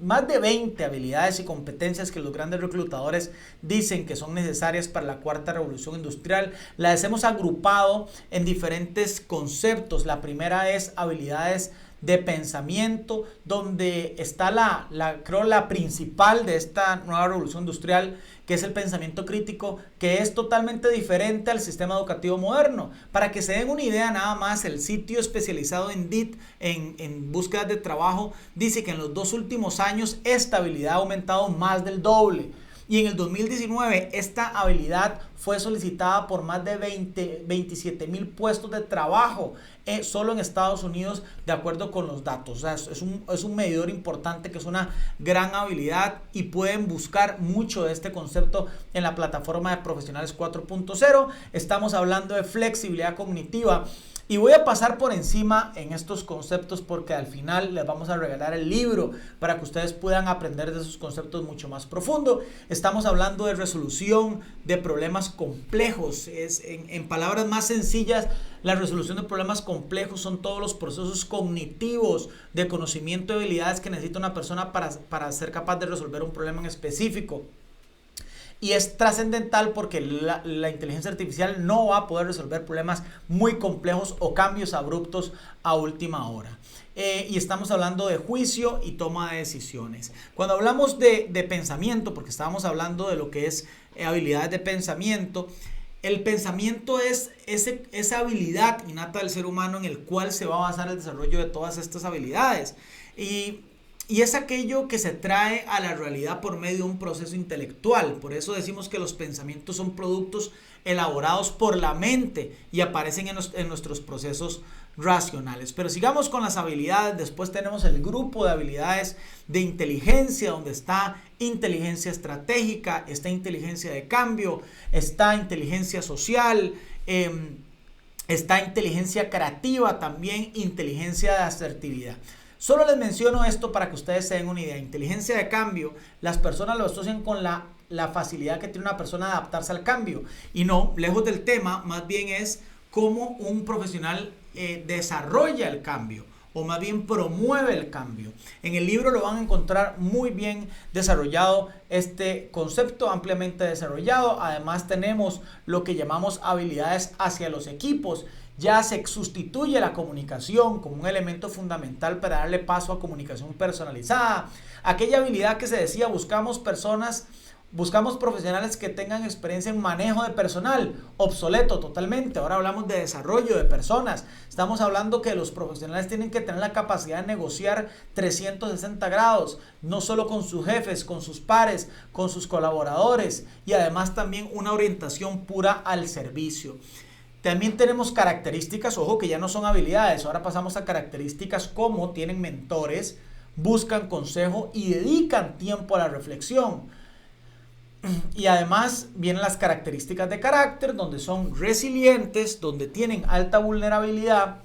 más de 20 habilidades y competencias que los grandes reclutadores dicen que son necesarias para la cuarta revolución industrial. Las hemos agrupado en diferentes conceptos. La primera es habilidades de pensamiento, donde está creo la principal de esta nueva revolución industrial, que es el pensamiento crítico, que es totalmente diferente al sistema educativo moderno. Para que se den una idea nada más, el sitio especializado Indeed en búsquedas de trabajo dice que en los 2 últimos años esta habilidad ha aumentado más del doble. Y en el 2019 esta habilidad fue solicitada por más de 27,000 puestos de trabajo solo en Estados Unidos, de acuerdo con los datos. O sea, es un medidor importante, que es una gran habilidad, y pueden buscar mucho de este concepto en la plataforma de Profesionales 4.0. Estamos hablando de flexibilidad cognitiva. Y voy a pasar por encima en estos conceptos porque al final les vamos a regalar el libro para que ustedes puedan aprender de esos conceptos mucho más profundo. Estamos hablando de resolución de problemas complejos. En palabras más sencillas, la resolución de problemas complejos son todos los procesos cognitivos de conocimiento y habilidades que necesita una persona para ser capaz de resolver un problema en específico. Y es trascendental porque la inteligencia artificial no va a poder resolver problemas muy complejos o cambios abruptos a última hora. Y estamos hablando de juicio y toma de decisiones. Cuando hablamos de pensamiento, porque estábamos hablando de lo que es habilidades de pensamiento, el pensamiento es esa habilidad innata del ser humano en el cual se va a basar el desarrollo de todas estas habilidades. Y es aquello que se trae a la realidad por medio de un proceso intelectual. Por eso decimos que los pensamientos son productos elaborados por la mente y aparecen en nuestros procesos racionales. Pero sigamos con las habilidades. Después tenemos el grupo de habilidades de inteligencia, donde está inteligencia estratégica, está inteligencia de cambio, está inteligencia social, está inteligencia creativa, también inteligencia de asertividad. Solo les menciono esto para que ustedes se den una idea. Inteligencia de cambio, las personas lo asocian con la facilidad que tiene una persona de adaptarse al cambio. Y no, lejos del tema, más bien es cómo un profesional desarrolla el cambio, o más bien promueve el cambio. En el libro lo van a encontrar muy bien desarrollado este concepto, ampliamente desarrollado. Además tenemos lo que llamamos habilidades hacia los equipos. Ya se sustituye la comunicación como un elemento fundamental para darle paso a comunicación personalizada. Aquella habilidad que se decía, buscamos profesionales que tengan experiencia en manejo de personal, obsoleto totalmente. Ahora hablamos de desarrollo de personas. Estamos hablando que los profesionales tienen que tener la capacidad de negociar 360 grados, no solo con sus jefes, con sus pares, con sus colaboradores, y además también una orientación pura al servicio. También tenemos características, ojo, que ya no son habilidades, ahora pasamos a características como tienen mentores, buscan consejo y dedican tiempo a la reflexión. Y además vienen las características de carácter, donde son resilientes, donde tienen alta vulnerabilidad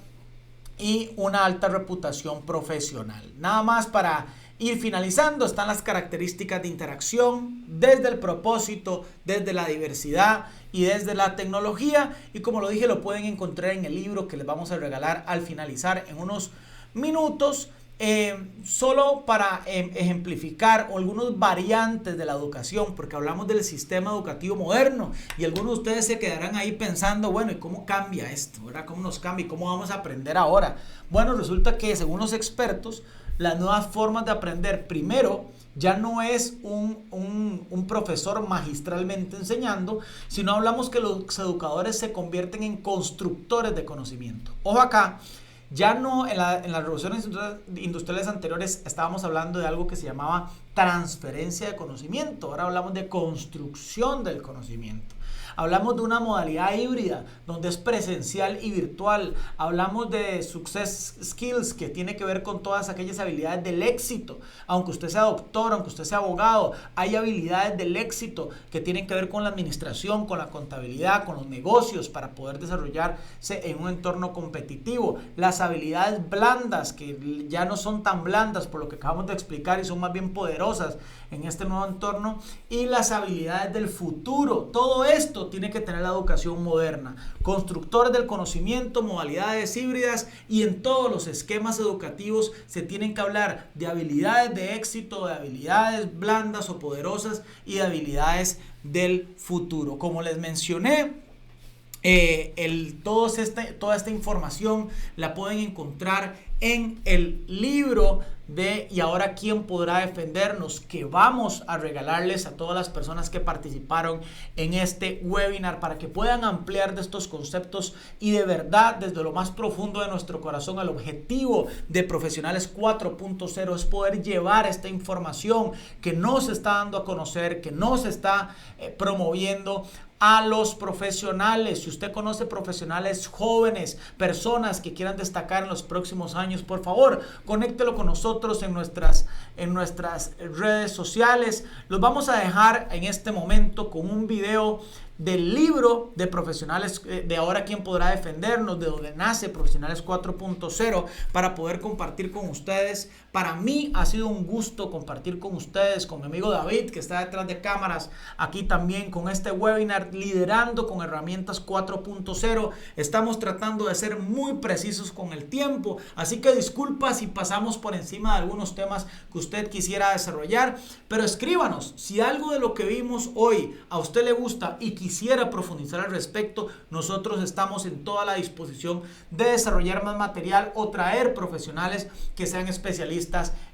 y una alta reputación profesional. Nada más para ir finalizando, están las características de interacción, desde el propósito, desde la diversidad y desde la tecnología. Y como lo dije, lo pueden encontrar en el libro que les vamos a regalar al finalizar en unos minutos. Solo para ejemplificar algunas variantes de la educación, porque hablamos del sistema educativo moderno y algunos de ustedes se quedarán ahí pensando, bueno, ¿y cómo cambia esto? ¿Verdad? ¿Cómo nos cambia? ¿Y cómo vamos a aprender ahora? Bueno, resulta que según los expertos, las nuevas formas de aprender, primero, ya no es un profesor magistralmente enseñando, sino hablamos que los educadores se convierten en constructores de conocimiento. Ojo acá, ya no en las revoluciones industriales anteriores estábamos hablando de algo que se llamaba transferencia de conocimiento, ahora hablamos de construcción del conocimiento. Hablamos de una modalidad híbrida, donde es presencial y virtual. Hablamos de success skills, que tiene que ver con todas aquellas habilidades del éxito. Aunque usted sea doctor, aunque usted sea abogado, hay habilidades del éxito que tienen que ver con la administración, con la contabilidad, con los negocios, para poder desarrollarse en un entorno competitivo. Las habilidades blandas, que ya no son tan blandas por lo que acabamos de explicar y son más bien poderosas en este nuevo entorno. Y las habilidades del futuro. Todo esto tiene que tener la educación moderna, constructores del conocimiento, modalidades híbridas, y en todos los esquemas educativos se tienen que hablar de habilidades de éxito, de habilidades blandas o poderosas y de habilidades del futuro. Como les mencioné, toda esta información la pueden encontrar en el libro de "Y ahora quién podrá defendernos", que vamos a regalarles a todas las personas que participaron en este webinar, para que puedan ampliar de estos conceptos y de verdad desde lo más profundo de nuestro corazón. El objetivo de Profesionales 4.0 es poder llevar esta información que no se está dando a conocer, que no se está promoviendo a los profesionales. Si usted conoce profesionales jóvenes, personas que quieran destacar en los próximos años, por favor, conéctelo con nosotros en nuestras redes sociales. Los vamos a dejar en este momento con un video del libro de Profesionales de Ahora Quién Podrá Defendernos, de donde nace Profesionales 4.0, para poder compartir con ustedes. Para mí ha sido un gusto compartir con ustedes, con mi amigo David, que está detrás de cámaras, aquí también con este webinar, liderando con herramientas 4.0. Estamos tratando de ser muy precisos con el tiempo, así que disculpa si pasamos por encima de algunos temas que usted quisiera desarrollar, pero escríbanos si algo de lo que vimos hoy a usted le gusta y quisiera profundizar al respecto. Nosotros estamos en toda la disposición de desarrollar más material o traer profesionales que sean especialistas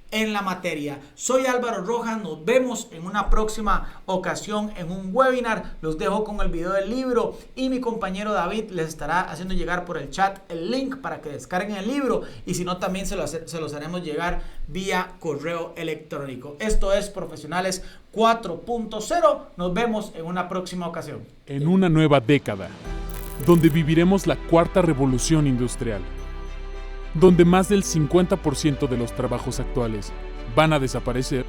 en la materia. Soy Álvaro Rojas, nos vemos en una próxima ocasión en un webinar. Los dejo con el video del libro y mi compañero David les estará haciendo llegar por el chat el link para que descarguen el libro, y si no, también se los haremos llegar vía correo electrónico. Esto es Profesionales 4.0. Nos vemos en una próxima ocasión. En una nueva década, donde viviremos la cuarta revolución industrial, donde más del 50% de los trabajos actuales van a desaparecer,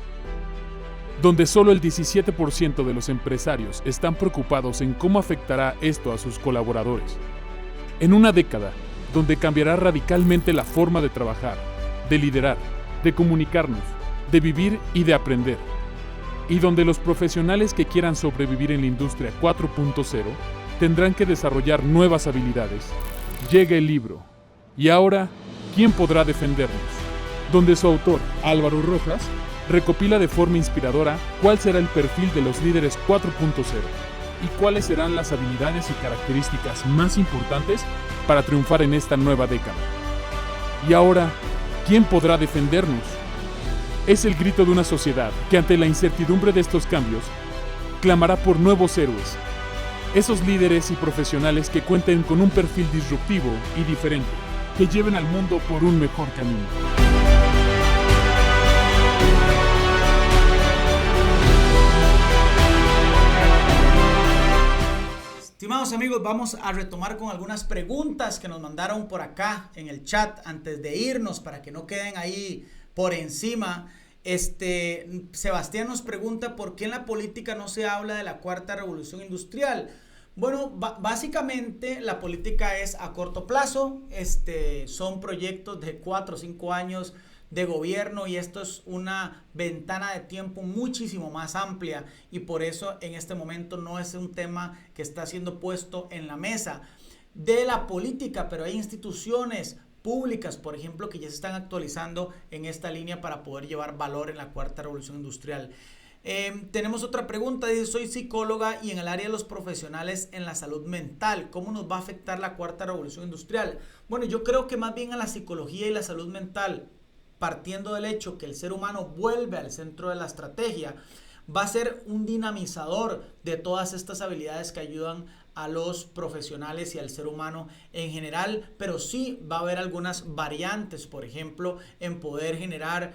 donde solo el 17% de los empresarios están preocupados en cómo afectará esto a sus colaboradores. En una década donde cambiará radicalmente la forma de trabajar, de liderar, de comunicarnos, de vivir y de aprender. Y donde los profesionales que quieran sobrevivir en la industria 4.0 tendrán que desarrollar nuevas habilidades. Llega el libro. Y ahora, ¿quién podrá defendernos?, donde su autor, Álvaro Rojas, recopila de forma inspiradora cuál será el perfil de los líderes 4.0 y cuáles serán las habilidades y características más importantes para triunfar en esta nueva década. Y ahora, ¿quién podrá defendernos? Es el grito de una sociedad que, ante la incertidumbre de estos cambios, clamará por nuevos héroes. Esos líderes y profesionales que cuenten con un perfil disruptivo y diferente, que lleven al mundo por un mejor camino. Estimados amigos, vamos a retomar con algunas preguntas que nos mandaron por acá en el chat antes de irnos, para que no queden ahí por encima. Sebastián nos pregunta: ¿por qué en la política no se habla de la cuarta revolución industrial? Bueno, básicamente la política es a corto plazo, son proyectos de 4 o 5 años de gobierno, y esto es una ventana de tiempo muchísimo más amplia, y por eso en este momento no es un tema que está siendo puesto en la mesa de la política, pero hay instituciones públicas, por ejemplo, que ya se están actualizando en esta línea para poder llevar valor en la cuarta revolución industrial. Tenemos otra pregunta, dice: soy psicóloga y en el área de los profesionales en la salud mental, ¿cómo nos va a afectar la cuarta revolución industrial? Bueno, yo creo que más bien a la psicología y la salud mental, partiendo del hecho que el ser humano vuelve al centro de la estrategia, va a ser un dinamizador de todas estas habilidades que ayudan a los profesionales y al ser humano en general, pero sí va a haber algunas variantes, por ejemplo, en poder generar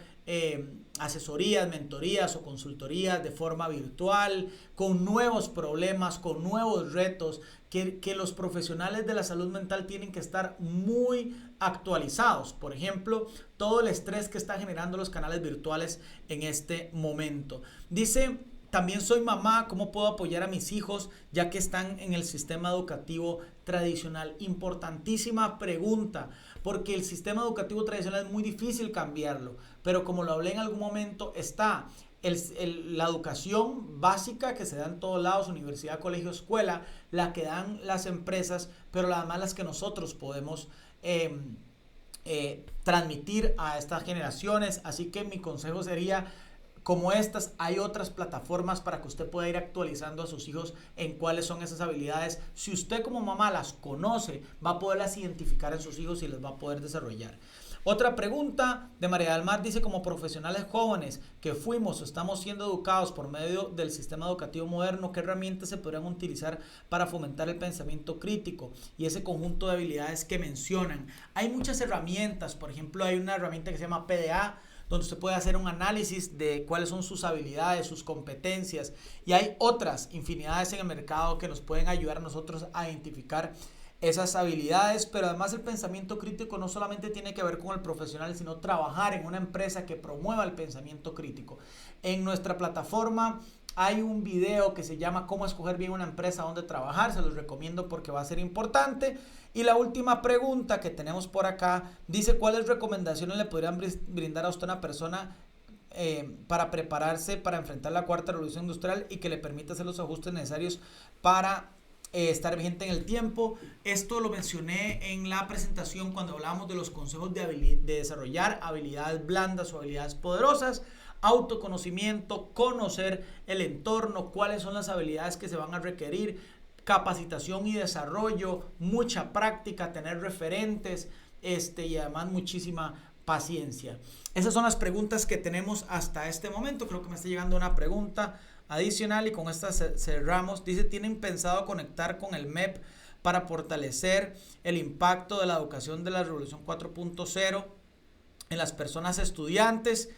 asesorías, mentorías o consultorías de forma virtual, con nuevos problemas, con nuevos retos, que los profesionales de la salud mental tienen que estar muy actualizados. Por ejemplo, todo el estrés que están generando los canales virtuales en este momento. Dice: también soy mamá, ¿cómo puedo apoyar a mis hijos ya que están en el sistema educativo tradicional? Importantísima pregunta, porque el sistema educativo tradicional es muy difícil cambiarlo, pero como lo hablé en algún momento, está la educación básica que se da en todos lados, universidad, colegio, escuela, la que dan las empresas, pero además las que nosotros podemos transmitir a estas generaciones. Así que mi consejo sería: como estas, hay otras plataformas para que usted pueda ir actualizando a sus hijos en cuáles son esas habilidades. Si usted como mamá las conoce, va a poderlas identificar en sus hijos y las va a poder desarrollar. Otra pregunta de María del Mar dice: como profesionales jóvenes que fuimos o estamos siendo educados por medio del sistema educativo moderno, ¿qué herramientas se podrían utilizar para fomentar el pensamiento crítico y ese conjunto de habilidades que mencionan? Hay muchas herramientas. Por ejemplo, hay una herramienta que se llama PDA, donde usted puede hacer un análisis de cuáles son sus habilidades, sus competencias, y hay otras infinidades en el mercado que nos pueden ayudar a nosotros a identificar esas habilidades. Pero además el pensamiento crítico no solamente tiene que ver con el profesional, sino trabajar en una empresa que promueva el pensamiento crítico. En nuestra plataforma hay un video que se llama cómo escoger bien una empresa donde trabajar, se los recomiendo porque va a ser importante. Y la última pregunta que tenemos por acá dice: ¿cuáles recomendaciones le podrían brindar a usted a una persona para prepararse para enfrentar la cuarta revolución industrial y que le permita hacer los ajustes necesarios para estar vigente en el tiempo? Esto lo mencioné en la presentación cuando hablábamos de los consejos de desarrollar habilidades blandas o habilidades poderosas. Autoconocimiento, conocer el entorno, cuáles son las habilidades que se van a requerir, capacitación y desarrollo, mucha práctica, tener referentes y además muchísima paciencia. Esas son las preguntas que tenemos hasta este momento. Creo que me está llegando una pregunta adicional y con esta cerramos. Dice: ¿tienen pensado conectar con el MEP para fortalecer el impacto de la educación de la Revolución 4.0 en las personas estudiantes?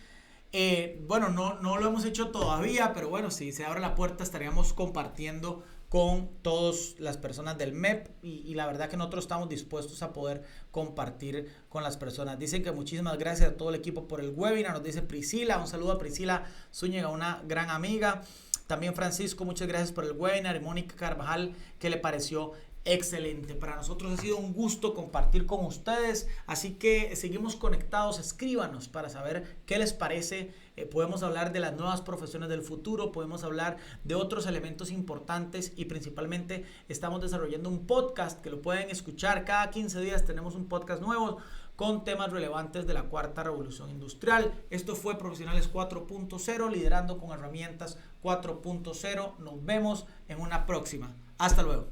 Bueno, no lo hemos hecho todavía, pero bueno, si se abre la puerta estaríamos compartiendo con todas las personas del MEP y la verdad que nosotros estamos dispuestos a poder compartir con las personas. Dicen que muchísimas gracias a todo el equipo por el webinar, nos dice Priscila. Un saludo a Priscila Zúñiga, una gran amiga. También Francisco, muchas gracias por el webinar. Y Mónica Carvajal, que le pareció excelente. Para nosotros ha sido un gusto compartir con ustedes, así que seguimos conectados. Escríbanos para saber qué les parece. Podemos hablar de las nuevas profesiones del futuro, podemos hablar de otros elementos importantes y principalmente estamos desarrollando un podcast que lo pueden escuchar cada 15 días. Tenemos un podcast nuevo con temas relevantes de la cuarta revolución industrial. Esto fue Profesionales 4.0, liderando con herramientas 4.0. Nos vemos en una próxima. Hasta luego.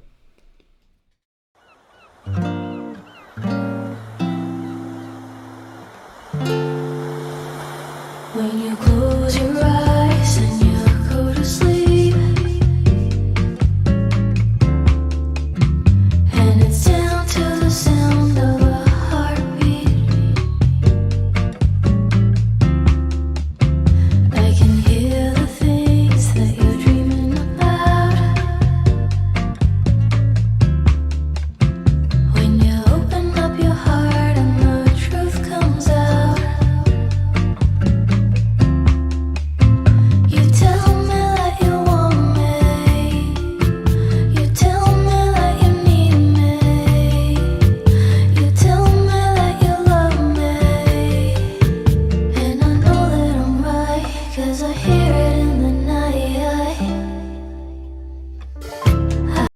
When you close your eyes